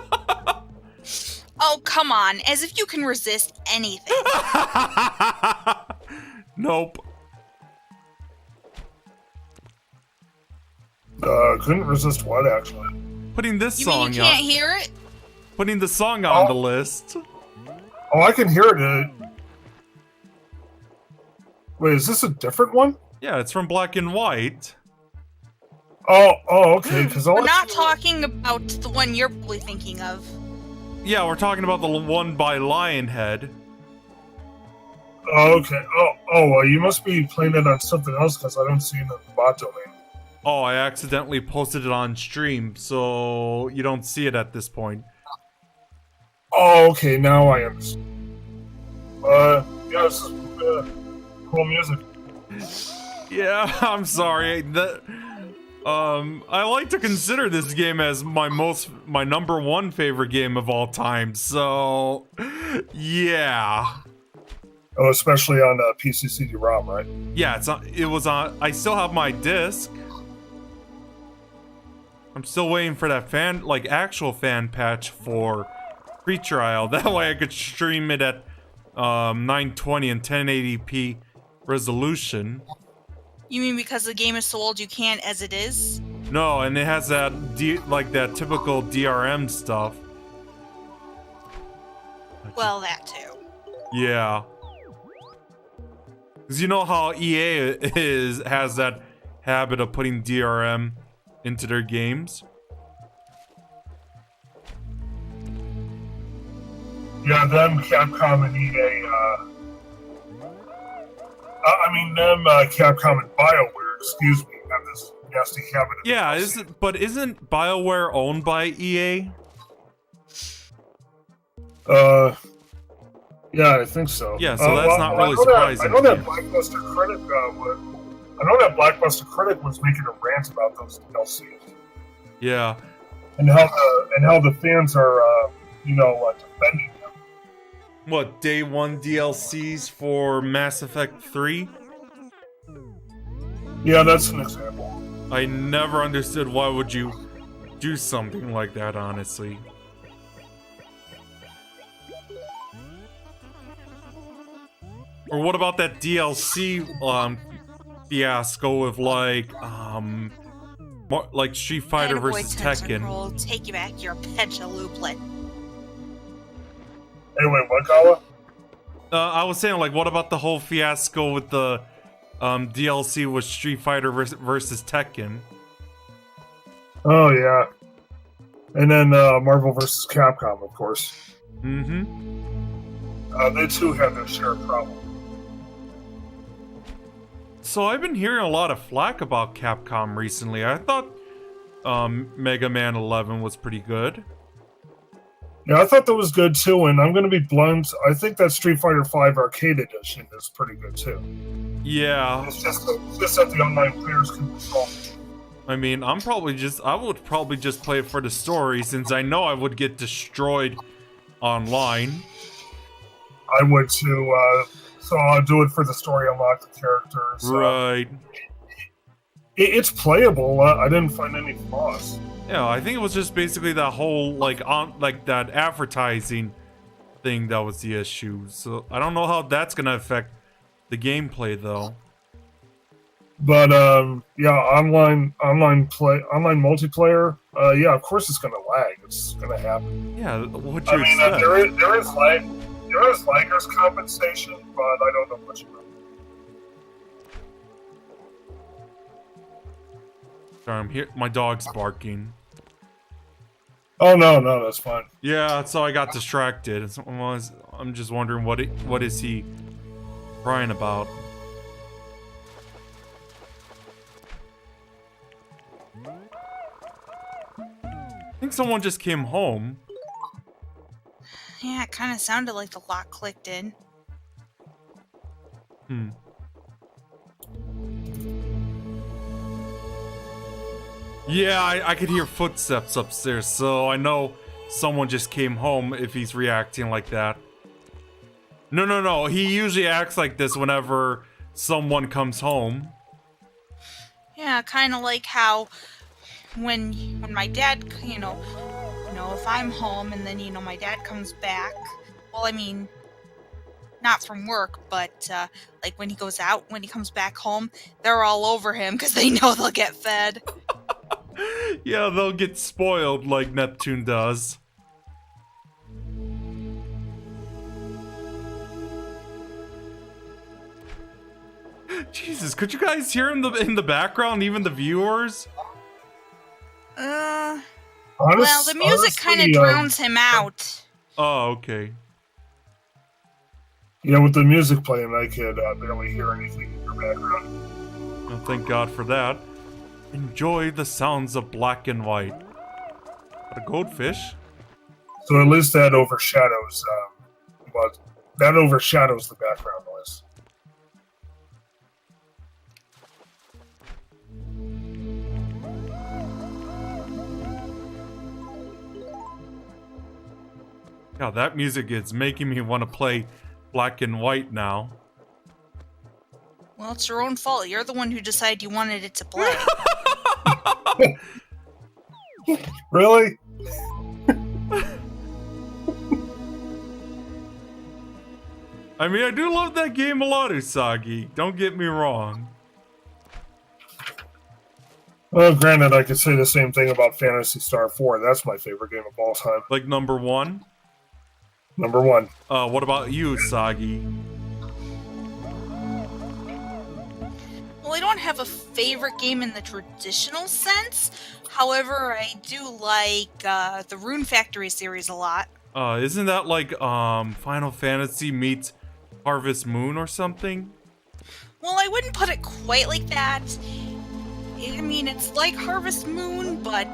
[SPEAKER 2] Oh, come on. As if you can resist anything.
[SPEAKER 1] Nope.
[SPEAKER 3] Couldn't resist what, actually?
[SPEAKER 1] Putting this
[SPEAKER 2] You mean
[SPEAKER 1] song
[SPEAKER 2] you can't
[SPEAKER 1] on.
[SPEAKER 2] hear it?
[SPEAKER 1] Putting the song on the list.
[SPEAKER 3] Oh, I can hear it. Wait, is this a different one?
[SPEAKER 1] Yeah, it's from Black and White.
[SPEAKER 3] Oh, okay. Because
[SPEAKER 2] We're not talking about the one you're probably thinking of.
[SPEAKER 1] Yeah, we're talking about the one by Lionhead.
[SPEAKER 3] Oh, okay. Well, you must be playing it on something else because I don't see it in the bot domain.
[SPEAKER 1] Oh, I accidentally posted it on stream, so you don't see it at this point.
[SPEAKER 3] Oh, okay. Now I understand. Yeah, this is cool music.
[SPEAKER 1] Yeah, I'm sorry. I like to consider this game as my number one favorite game of all time. So, yeah.
[SPEAKER 3] Oh, especially on PC CD-ROM, right?
[SPEAKER 1] Yeah, it was on. I still have my disc. I'm still waiting for that actual fan patch for free trial. That way I could stream it at 920 and 1080p resolution.
[SPEAKER 2] You mean because the game is so old you can't as it is?
[SPEAKER 1] No, and it has that that typical DRM stuff.
[SPEAKER 2] Well, that too.
[SPEAKER 1] Yeah. Cause you know how EA has that habit of putting DRM into their games.
[SPEAKER 3] Yeah, them Capcom and EA. Capcom and BioWare. Excuse me, have this nasty habit.
[SPEAKER 1] Yeah, isn't BioWare owned by EA?
[SPEAKER 3] Yeah, I think so.
[SPEAKER 1] Yeah, so that's not really surprising.
[SPEAKER 3] I know that Blockbuster Critic was making a rant about those DLCs.
[SPEAKER 1] Yeah.
[SPEAKER 3] And how the fans are, defending them.
[SPEAKER 1] What, day one DLCs for Mass Effect 3?
[SPEAKER 3] Yeah, that's an example.
[SPEAKER 1] I never understood why would you do something like that, honestly. Or what about that DLC fiasco of like Street Fighter
[SPEAKER 2] Attaboy,
[SPEAKER 1] versus
[SPEAKER 2] Tekken.
[SPEAKER 1] Tekken?
[SPEAKER 2] Take you back to your pentalooplet.
[SPEAKER 3] Hey, wait, what, Kawa?
[SPEAKER 1] I was saying, like, what about the whole fiasco with the DLC with Street Fighter versus Tekken?
[SPEAKER 3] Oh, yeah. And then Marvel vs. Capcom, of course.
[SPEAKER 1] Mm-hmm.
[SPEAKER 3] They too have their share of problems.
[SPEAKER 1] So I've been hearing a lot of flack about Capcom recently. I thought Mega Man 11 was pretty good.
[SPEAKER 3] Yeah, I thought that was good too, and I'm going to be blunt. I think that Street Fighter V Arcade Edition is pretty good too.
[SPEAKER 1] Yeah.
[SPEAKER 3] It's just that the online players can control.
[SPEAKER 1] I mean, I would probably just play it for the story, since I know I would get destroyed online.
[SPEAKER 3] I would too, so I'll do it for the story, unlock the characters.
[SPEAKER 1] Right.
[SPEAKER 3] It's playable. I didn't find any flaws.
[SPEAKER 1] Yeah, I think it was just basically that whole, that advertising thing that was the issue. So, I don't know how that's gonna affect the gameplay, though.
[SPEAKER 3] But, yeah, online multiplayer, yeah, of course it's gonna lag. It's gonna happen.
[SPEAKER 1] Yeah, what you
[SPEAKER 3] expect? There is lag. There is laggers compensation, but I don't know much about it.
[SPEAKER 1] Sorry, I'm here. My dog's barking.
[SPEAKER 3] Oh no, that's fine.
[SPEAKER 1] Yeah, so I got distracted. I'm just wondering what is he crying about? I think someone just came home.
[SPEAKER 2] Yeah, it kind of sounded like the lock clicked in.
[SPEAKER 1] Yeah, I could hear footsteps upstairs, so I know someone just came home if he's reacting like that. No. He usually acts like this whenever someone comes home.
[SPEAKER 2] Yeah, kind of like how when my dad, if I'm home and then my dad comes back. Well, I mean, not from work, but like when he goes out, when he comes back home, they're all over him because they know they'll get fed.
[SPEAKER 1] Yeah, they'll get spoiled like Neptune does. Jesus, could you guys hear him in the background, even the viewers?
[SPEAKER 2] Well, the music kind of drowns him out.
[SPEAKER 1] Oh, okay.
[SPEAKER 3] Yeah, with the music playing, I could barely hear anything in your background.
[SPEAKER 1] Well, thank God for that. Enjoy the sounds of black and white. Got a goldfish?
[SPEAKER 3] So at least that overshadows, the background noise.
[SPEAKER 1] Yeah, that music is making me want to play black and white now.
[SPEAKER 2] Well, it's your own fault. You're the one who decided you wanted it to play.
[SPEAKER 3] Really?
[SPEAKER 1] I mean, I do love that game a lot, Usagi. Don't get me wrong.
[SPEAKER 3] Well, granted, I could say the same thing about Phantasy Star 4. That's my favorite game of all time.
[SPEAKER 1] Like number one?
[SPEAKER 3] Number one.
[SPEAKER 1] What about you, Usagi?
[SPEAKER 2] Well, I don't have a favorite game in the traditional sense. However, I do like the Rune Factory series a lot.
[SPEAKER 1] Isn't that like Final Fantasy meets Harvest Moon or something?
[SPEAKER 2] Well, I wouldn't put it quite like that. I mean, it's like Harvest Moon, but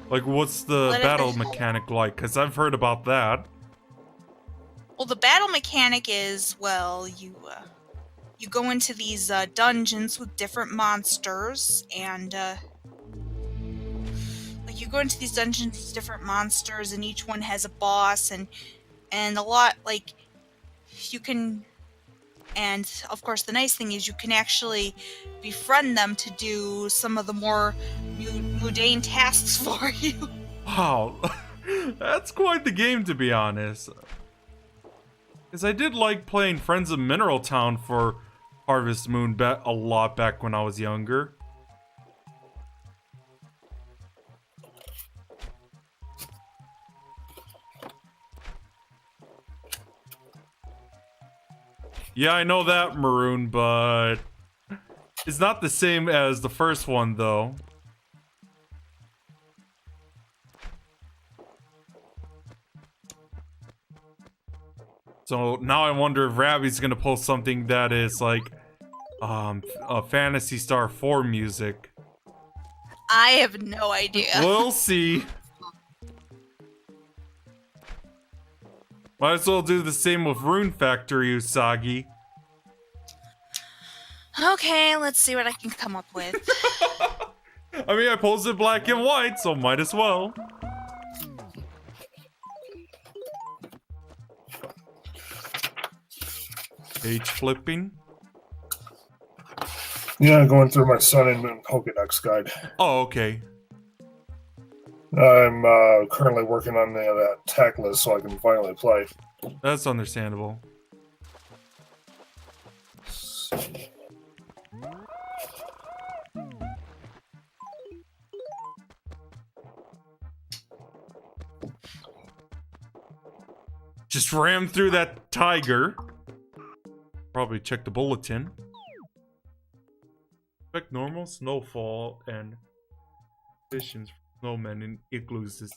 [SPEAKER 1] like, what's the battle mechanic like? Because I've heard about that.
[SPEAKER 2] Well, the battle mechanic is, you go into these dungeons with different monsters, and you go into these dungeons with different monsters, and each one has a boss, and a lot, you can, and of course the nice thing is you can actually befriend them to do some of the more mundane tasks for you.
[SPEAKER 1] Wow, that's quite the game, to be honest. Because I did like playing Friends of Mineral Town for Harvest Moon a lot back when I was younger. Yeah, I know that, Maroon, but it's not the same as the first one, though. So now I wonder if Rabby's gonna post something that is like a Phantasy Star 4 music.
[SPEAKER 2] I have no idea.
[SPEAKER 1] We'll see. Might as well do the same with Rune Factory, Usagi.
[SPEAKER 2] Okay, let's see what I can come up with.
[SPEAKER 1] I mean, I posted black and white, so might as well. Page flipping.
[SPEAKER 3] Yeah, going through my Sun and Moon Pokedex guide.
[SPEAKER 1] Oh, okay.
[SPEAKER 3] I'm currently working on that tech list so I can finally play.
[SPEAKER 1] That's understandable. Just ram through that tiger. Probably check the bulletin. Expect normal snowfall and conditions for snowmen in igloos.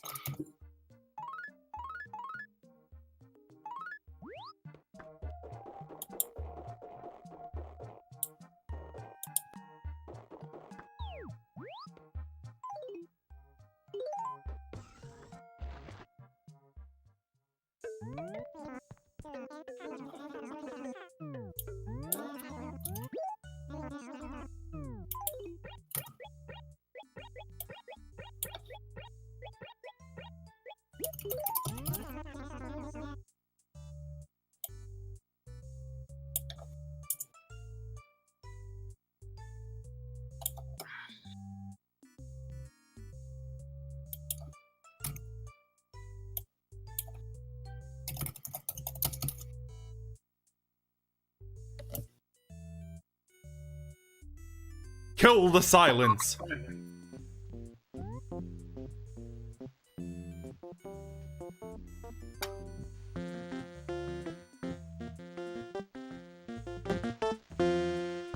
[SPEAKER 1] Kill the silence.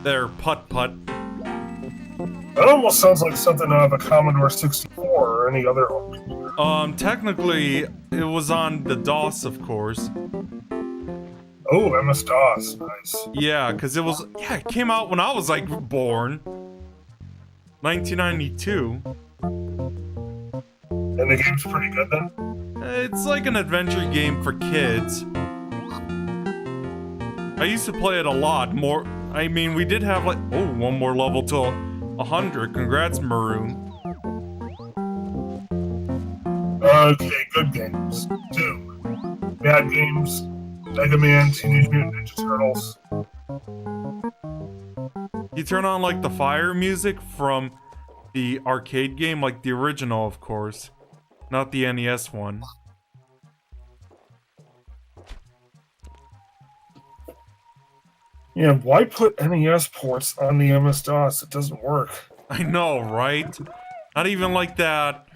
[SPEAKER 1] There, putt-putt.
[SPEAKER 3] That almost sounds like something out of a Commodore 64 or any other home computer.
[SPEAKER 1] Technically, it was on the DOS, of course.
[SPEAKER 3] Oh, MS-DOS, nice.
[SPEAKER 1] Yeah, because it came out when I was, like, born. 1992.
[SPEAKER 3] And the game's pretty good then?
[SPEAKER 1] It's like an adventure game for kids. I used to play it a lot more. I mean, we did have, like, one more level till 100. Congrats, Maroon.
[SPEAKER 3] Okay, good games. 2. Bad games. Mega Man, Teenage Mutant Ninja Turtles.
[SPEAKER 1] You turn on, like, the fire music from the arcade game, like the original, of course. Not the NES one.
[SPEAKER 3] Yeah, why put NES ports on the MS-DOS? It doesn't work.
[SPEAKER 1] I know, right? Not even like that,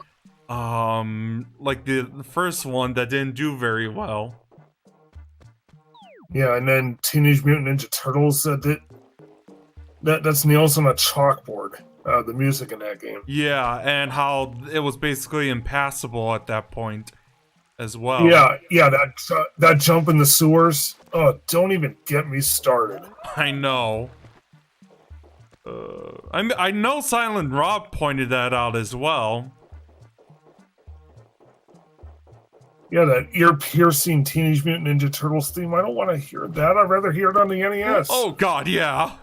[SPEAKER 1] like the first one that didn't do very well.
[SPEAKER 3] Yeah, and then Teenage Mutant Ninja Turtles, that's nails on a chalkboard, the music in that game.
[SPEAKER 1] Yeah, and how it was basically impassable at that point as well.
[SPEAKER 3] Yeah, that jump in the sewers. Oh, don't even get me started.
[SPEAKER 1] I know. I know Silent Rob pointed that out as well.
[SPEAKER 3] Yeah, that ear-piercing Teenage Mutant Ninja Turtles theme. I don't want to hear that. I'd rather hear it on the NES.
[SPEAKER 1] Oh god, yeah.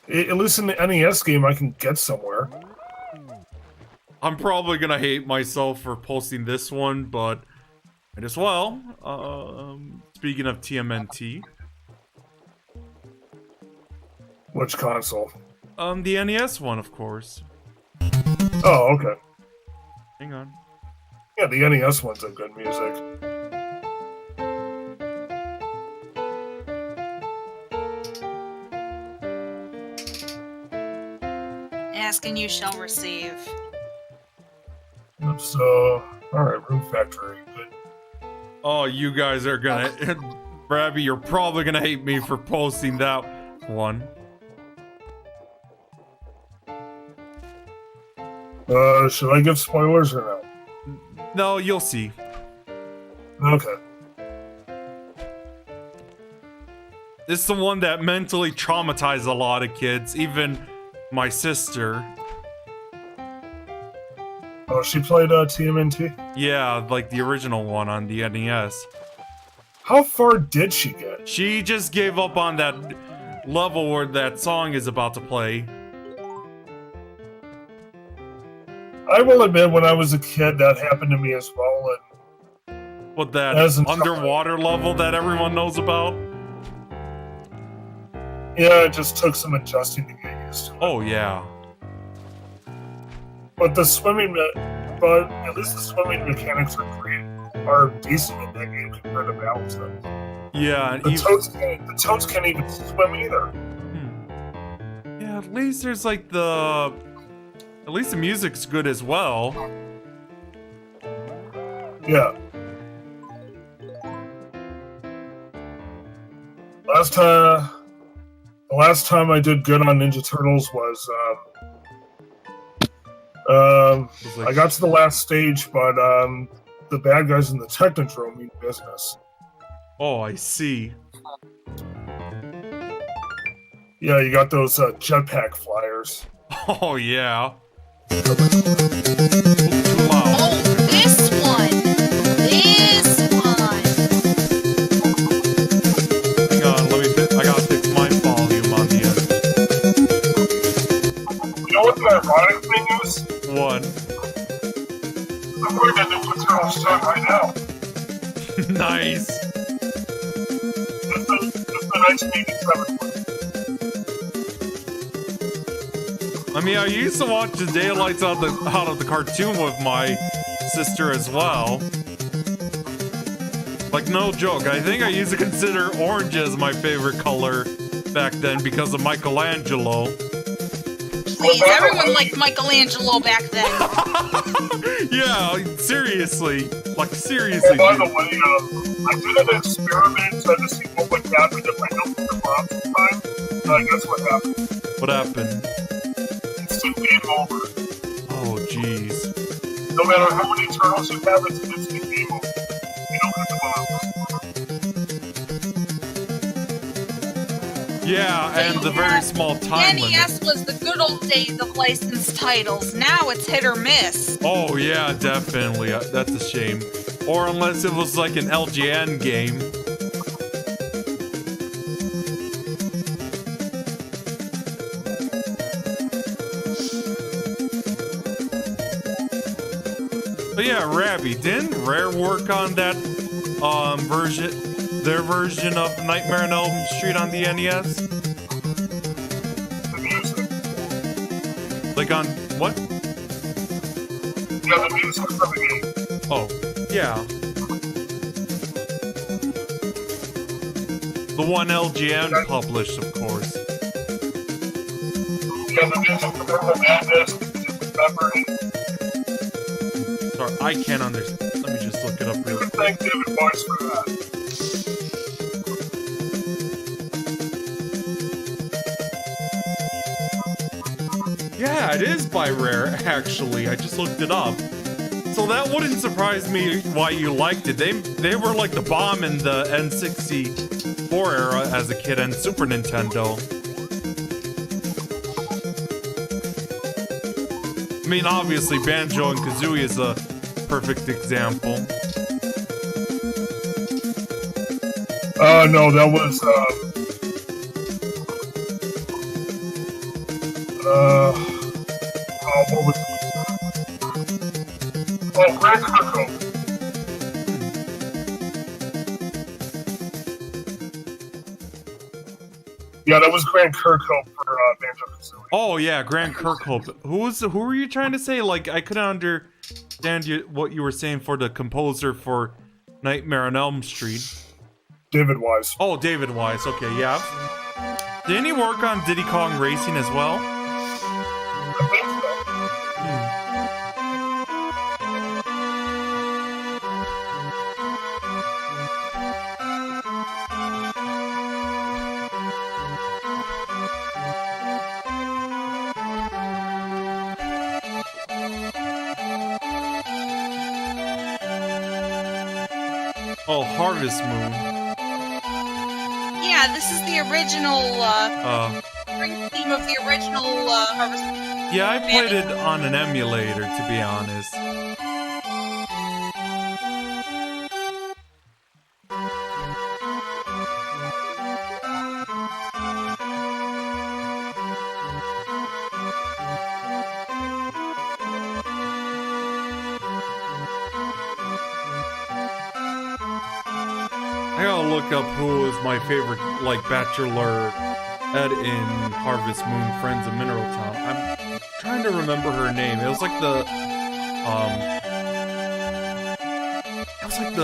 [SPEAKER 3] At least in the NES game, I can get somewhere.
[SPEAKER 1] I'm probably gonna hate myself for posting this one, but might as well. Speaking of TMNT.
[SPEAKER 3] Which console?
[SPEAKER 1] The NES one, of course.
[SPEAKER 3] Oh, okay.
[SPEAKER 1] Hang on.
[SPEAKER 3] Yeah, the NES one's a good music.
[SPEAKER 2] Ask and you shall receive.
[SPEAKER 3] So, alright, Room Factory. Good.
[SPEAKER 1] Oh, you guys are gonna... Brabby, you're probably gonna hate me for posting that one.
[SPEAKER 3] Should I give spoilers or no?
[SPEAKER 1] No, you'll see.
[SPEAKER 3] Okay.
[SPEAKER 1] This is the one that mentally traumatized a lot of kids, even my sister.
[SPEAKER 3] Oh, she played TMNT?
[SPEAKER 1] Yeah, like the original one on the NES.
[SPEAKER 3] How far did she get?
[SPEAKER 1] She just gave up on that level where that song is about to play.
[SPEAKER 3] I will admit, when I was a kid, that happened to me as well. And
[SPEAKER 1] What, that
[SPEAKER 3] Hasn't
[SPEAKER 1] underwater level that everyone knows about?
[SPEAKER 3] yeah, it just took some adjusting to get used to it.
[SPEAKER 1] Oh, yeah.
[SPEAKER 3] But the swimming, but at least the swimming mechanics are decent in that game compared to Battletoads.
[SPEAKER 1] Yeah, and
[SPEAKER 3] The Toads can't even swim either.
[SPEAKER 1] Yeah, at least there's like the... At least the music's good as well.
[SPEAKER 3] Yeah. The last time I did good on Ninja Turtles was
[SPEAKER 1] Like,
[SPEAKER 3] I got to the last stage, but the bad guys in the Technodrome mean business.
[SPEAKER 1] oh, I see.
[SPEAKER 3] Yeah, you got those jetpack flyers.
[SPEAKER 1] Oh, yeah. Wow.
[SPEAKER 2] Oh, this one! This one!
[SPEAKER 1] Hang on, I gotta fix my volume on the
[SPEAKER 3] You know what the ironic thing is?
[SPEAKER 1] end. One.
[SPEAKER 3] I'm going to do Ninja Turtles song right now.
[SPEAKER 1] Nice.
[SPEAKER 3] It's the 1987 one.
[SPEAKER 1] I mean, I used to watch the daylights out of the cartoon with my sister as well. Like, no joke, I think I used to consider orange as my favorite color back then because of Michelangelo.
[SPEAKER 2] Please, everyone liked Michelangelo back then.
[SPEAKER 1] Yeah, seriously. Like, seriously.
[SPEAKER 3] By the way, I did an experiment to see what would happen if I don't put the bomb time. Guess what happened?
[SPEAKER 1] What happened?
[SPEAKER 3] Instant game over.
[SPEAKER 1] Oh, jeez.
[SPEAKER 3] No matter how many turtles you have, it's an instant game over. You don't hit the bomb.
[SPEAKER 1] Yeah, and the very small time limit.
[SPEAKER 2] NES was the good old days of licensed titles. Now it's hit or miss.
[SPEAKER 1] Oh, yeah, definitely. That's a shame. Or unless it was like an LGN game. But yeah, Rabby, didn't Rare work on that their version of Nightmare on Elm Street on the NES?
[SPEAKER 3] The music.
[SPEAKER 1] Like on what?
[SPEAKER 3] Yeah, the music for the game.
[SPEAKER 1] Oh, yeah. The one LGN published, of course.
[SPEAKER 3] Yeah, the music for the Madness, the music for Memory.
[SPEAKER 1] Sorry, I can't understand. Let me just look it up
[SPEAKER 3] You
[SPEAKER 1] real
[SPEAKER 3] can
[SPEAKER 1] quick.
[SPEAKER 3] thank David Weiss for that.
[SPEAKER 1] Yeah, it is by Rare, actually. I just looked it up. So that wouldn't surprise me why you liked it. They were like the bomb in the N64 era as a kid and Super Nintendo. I mean, obviously, Banjo and Kazooie is a perfect example.
[SPEAKER 3] No, that was, what was it? Oh, Grand Kirkhope. Yeah, that was Grand Kirkhope for Banjo-Kazooie.
[SPEAKER 1] Oh yeah, Grand Kirkhope. Who were you trying to say? Like, I couldn't understand what you were saying for the composer for Nightmare on Elm Street.
[SPEAKER 3] David Wise.
[SPEAKER 1] Oh, David Wise. Okay, yeah. Didn't he work on Diddy Kong Racing as well?
[SPEAKER 3] I think so.
[SPEAKER 1] Oh, Harvest Moon.
[SPEAKER 2] Yeah, this is the original spring theme of the original Harvest Moon.
[SPEAKER 1] Yeah, I played it on an emulator, to be honest. I gotta look up who is my favorite, like, Bachelor Ed in Harvest Moon, Friends of Mineral Town. I'm trying to remember her name. It was like the, it was like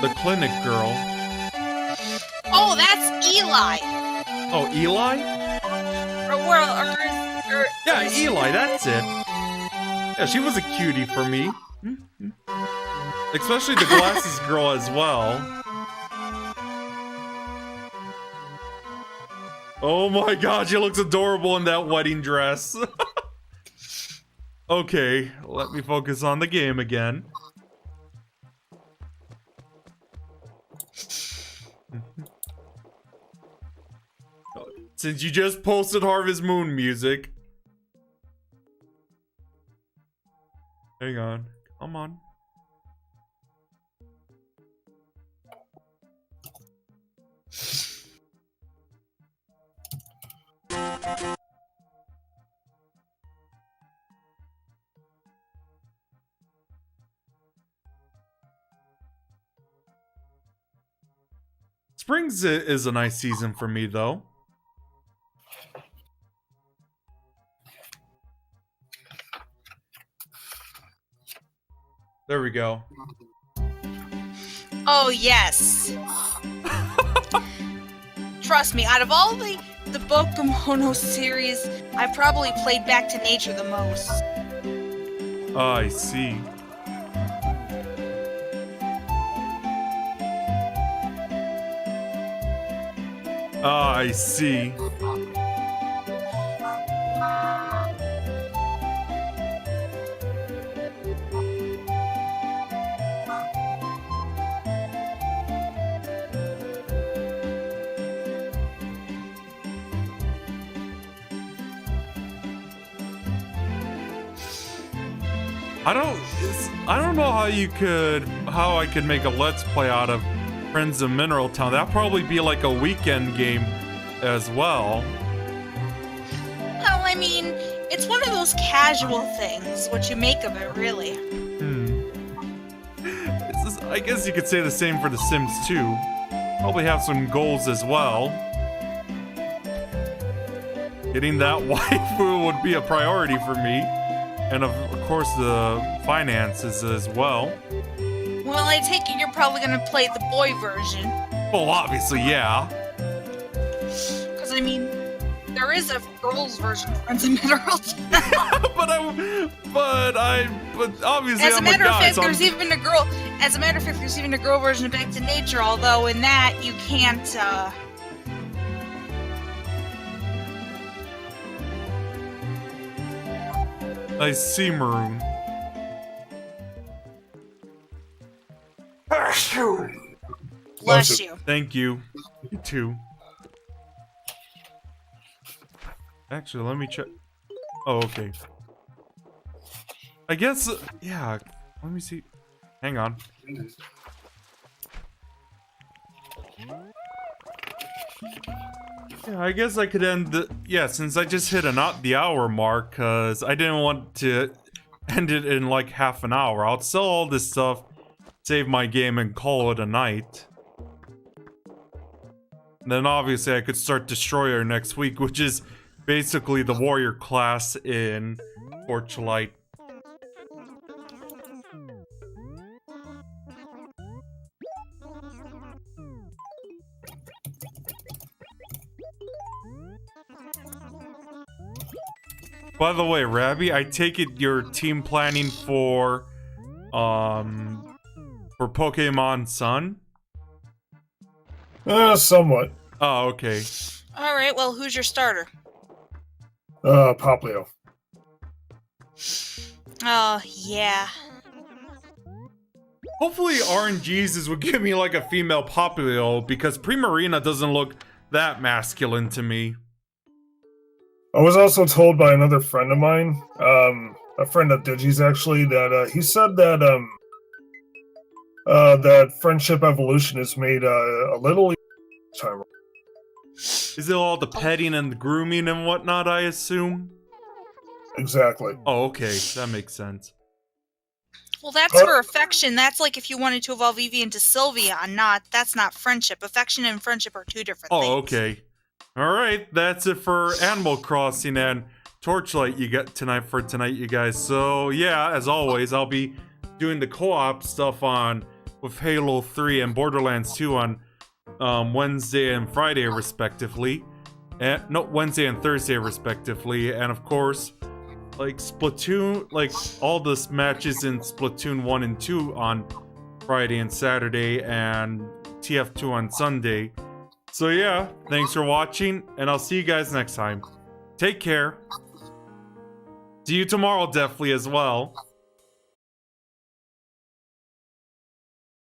[SPEAKER 1] the clinic girl.
[SPEAKER 2] Oh, that's Eli.
[SPEAKER 1] Oh, Eli? Yeah, Eli, that's it. Yeah, she was a cutie for me. Especially the glasses girl as well. Oh my god, she looks adorable in that wedding dress. Okay, let me focus on the game again. Since you just posted Harvest Moon music. Hang on, come on. Springs is a nice season for me, though. There we go.
[SPEAKER 2] Oh, yes. trust me, out of all the Pokemono series, I probably played Back to Nature the most.
[SPEAKER 1] I see. I see. I don't know how I could make a Let's Play out of Friends of Mineral Town. That'd probably be like a weekend game as well.
[SPEAKER 2] Well, I mean, it's one of those casual things, what you make of it, really.
[SPEAKER 1] I guess you could say the same for The Sims 2. Probably have some goals as well. Getting that waifu would be a priority for me. And of course the finances as well.
[SPEAKER 2] Well, I take it you're probably gonna play the boy version.
[SPEAKER 1] Well, obviously, yeah.
[SPEAKER 2] Because, I mean, there is a girls version of Friends of Mineral Town.
[SPEAKER 1] but obviously
[SPEAKER 2] As a
[SPEAKER 1] I'm
[SPEAKER 2] matter
[SPEAKER 1] a
[SPEAKER 2] of
[SPEAKER 1] guy,
[SPEAKER 2] fact,
[SPEAKER 1] so
[SPEAKER 2] there's even a girl. As a matter of fact, there's even a girl version of Back to Nature. Although in that you can't.
[SPEAKER 1] I see, Maroon.
[SPEAKER 2] Bless you.
[SPEAKER 1] Thank you. You too. Actually, let me check. Oh, okay. I guess, yeah. Let me see. Hang on. Yeah, I guess I could end the... Yeah, since I just hit the hour mark, because I didn't want to end it in like half an hour. I'll sell all this stuff, save my game, and call it a night. Then obviously I could start Destroyer next week, which is basically the warrior class in Torchlight. By the way, Rabby, I take it you're team planning for Pokemon Sun?
[SPEAKER 3] Somewhat.
[SPEAKER 1] Oh, okay.
[SPEAKER 2] Alright, well, who's your starter?
[SPEAKER 3] Poplio.
[SPEAKER 2] Oh, yeah.
[SPEAKER 1] Hopefully RNGesus would give me like a female Poplio, because Primarina doesn't look that masculine to me.
[SPEAKER 3] I was also told by another friend of mine, a friend of Digi's actually, that he said that that Friendship Evolution is made a little time.
[SPEAKER 1] Is it all the petting and the grooming and whatnot, I assume?
[SPEAKER 3] Exactly.
[SPEAKER 1] Oh, okay. That makes sense.
[SPEAKER 2] Well, that's for affection. That's like if you wanted to evolve Eevee into Sylveon, that's not friendship. Affection and friendship are two different things.
[SPEAKER 1] Oh, okay. Alright, that's it for Animal Crossing and Torchlight you got for tonight, you guys. So, yeah, as always, I'll be doing the co-op stuff with Halo 3 and Borderlands 2 on Wednesday and Friday, respectively. Wednesday and Thursday, respectively. And, of course, like Splatoon, like all the matches in Splatoon 1 and 2 on Friday and Saturday, and TF2 on Sunday. So yeah, thanks for watching, and I'll see you guys next time. Take care. See you tomorrow, definitely, as well.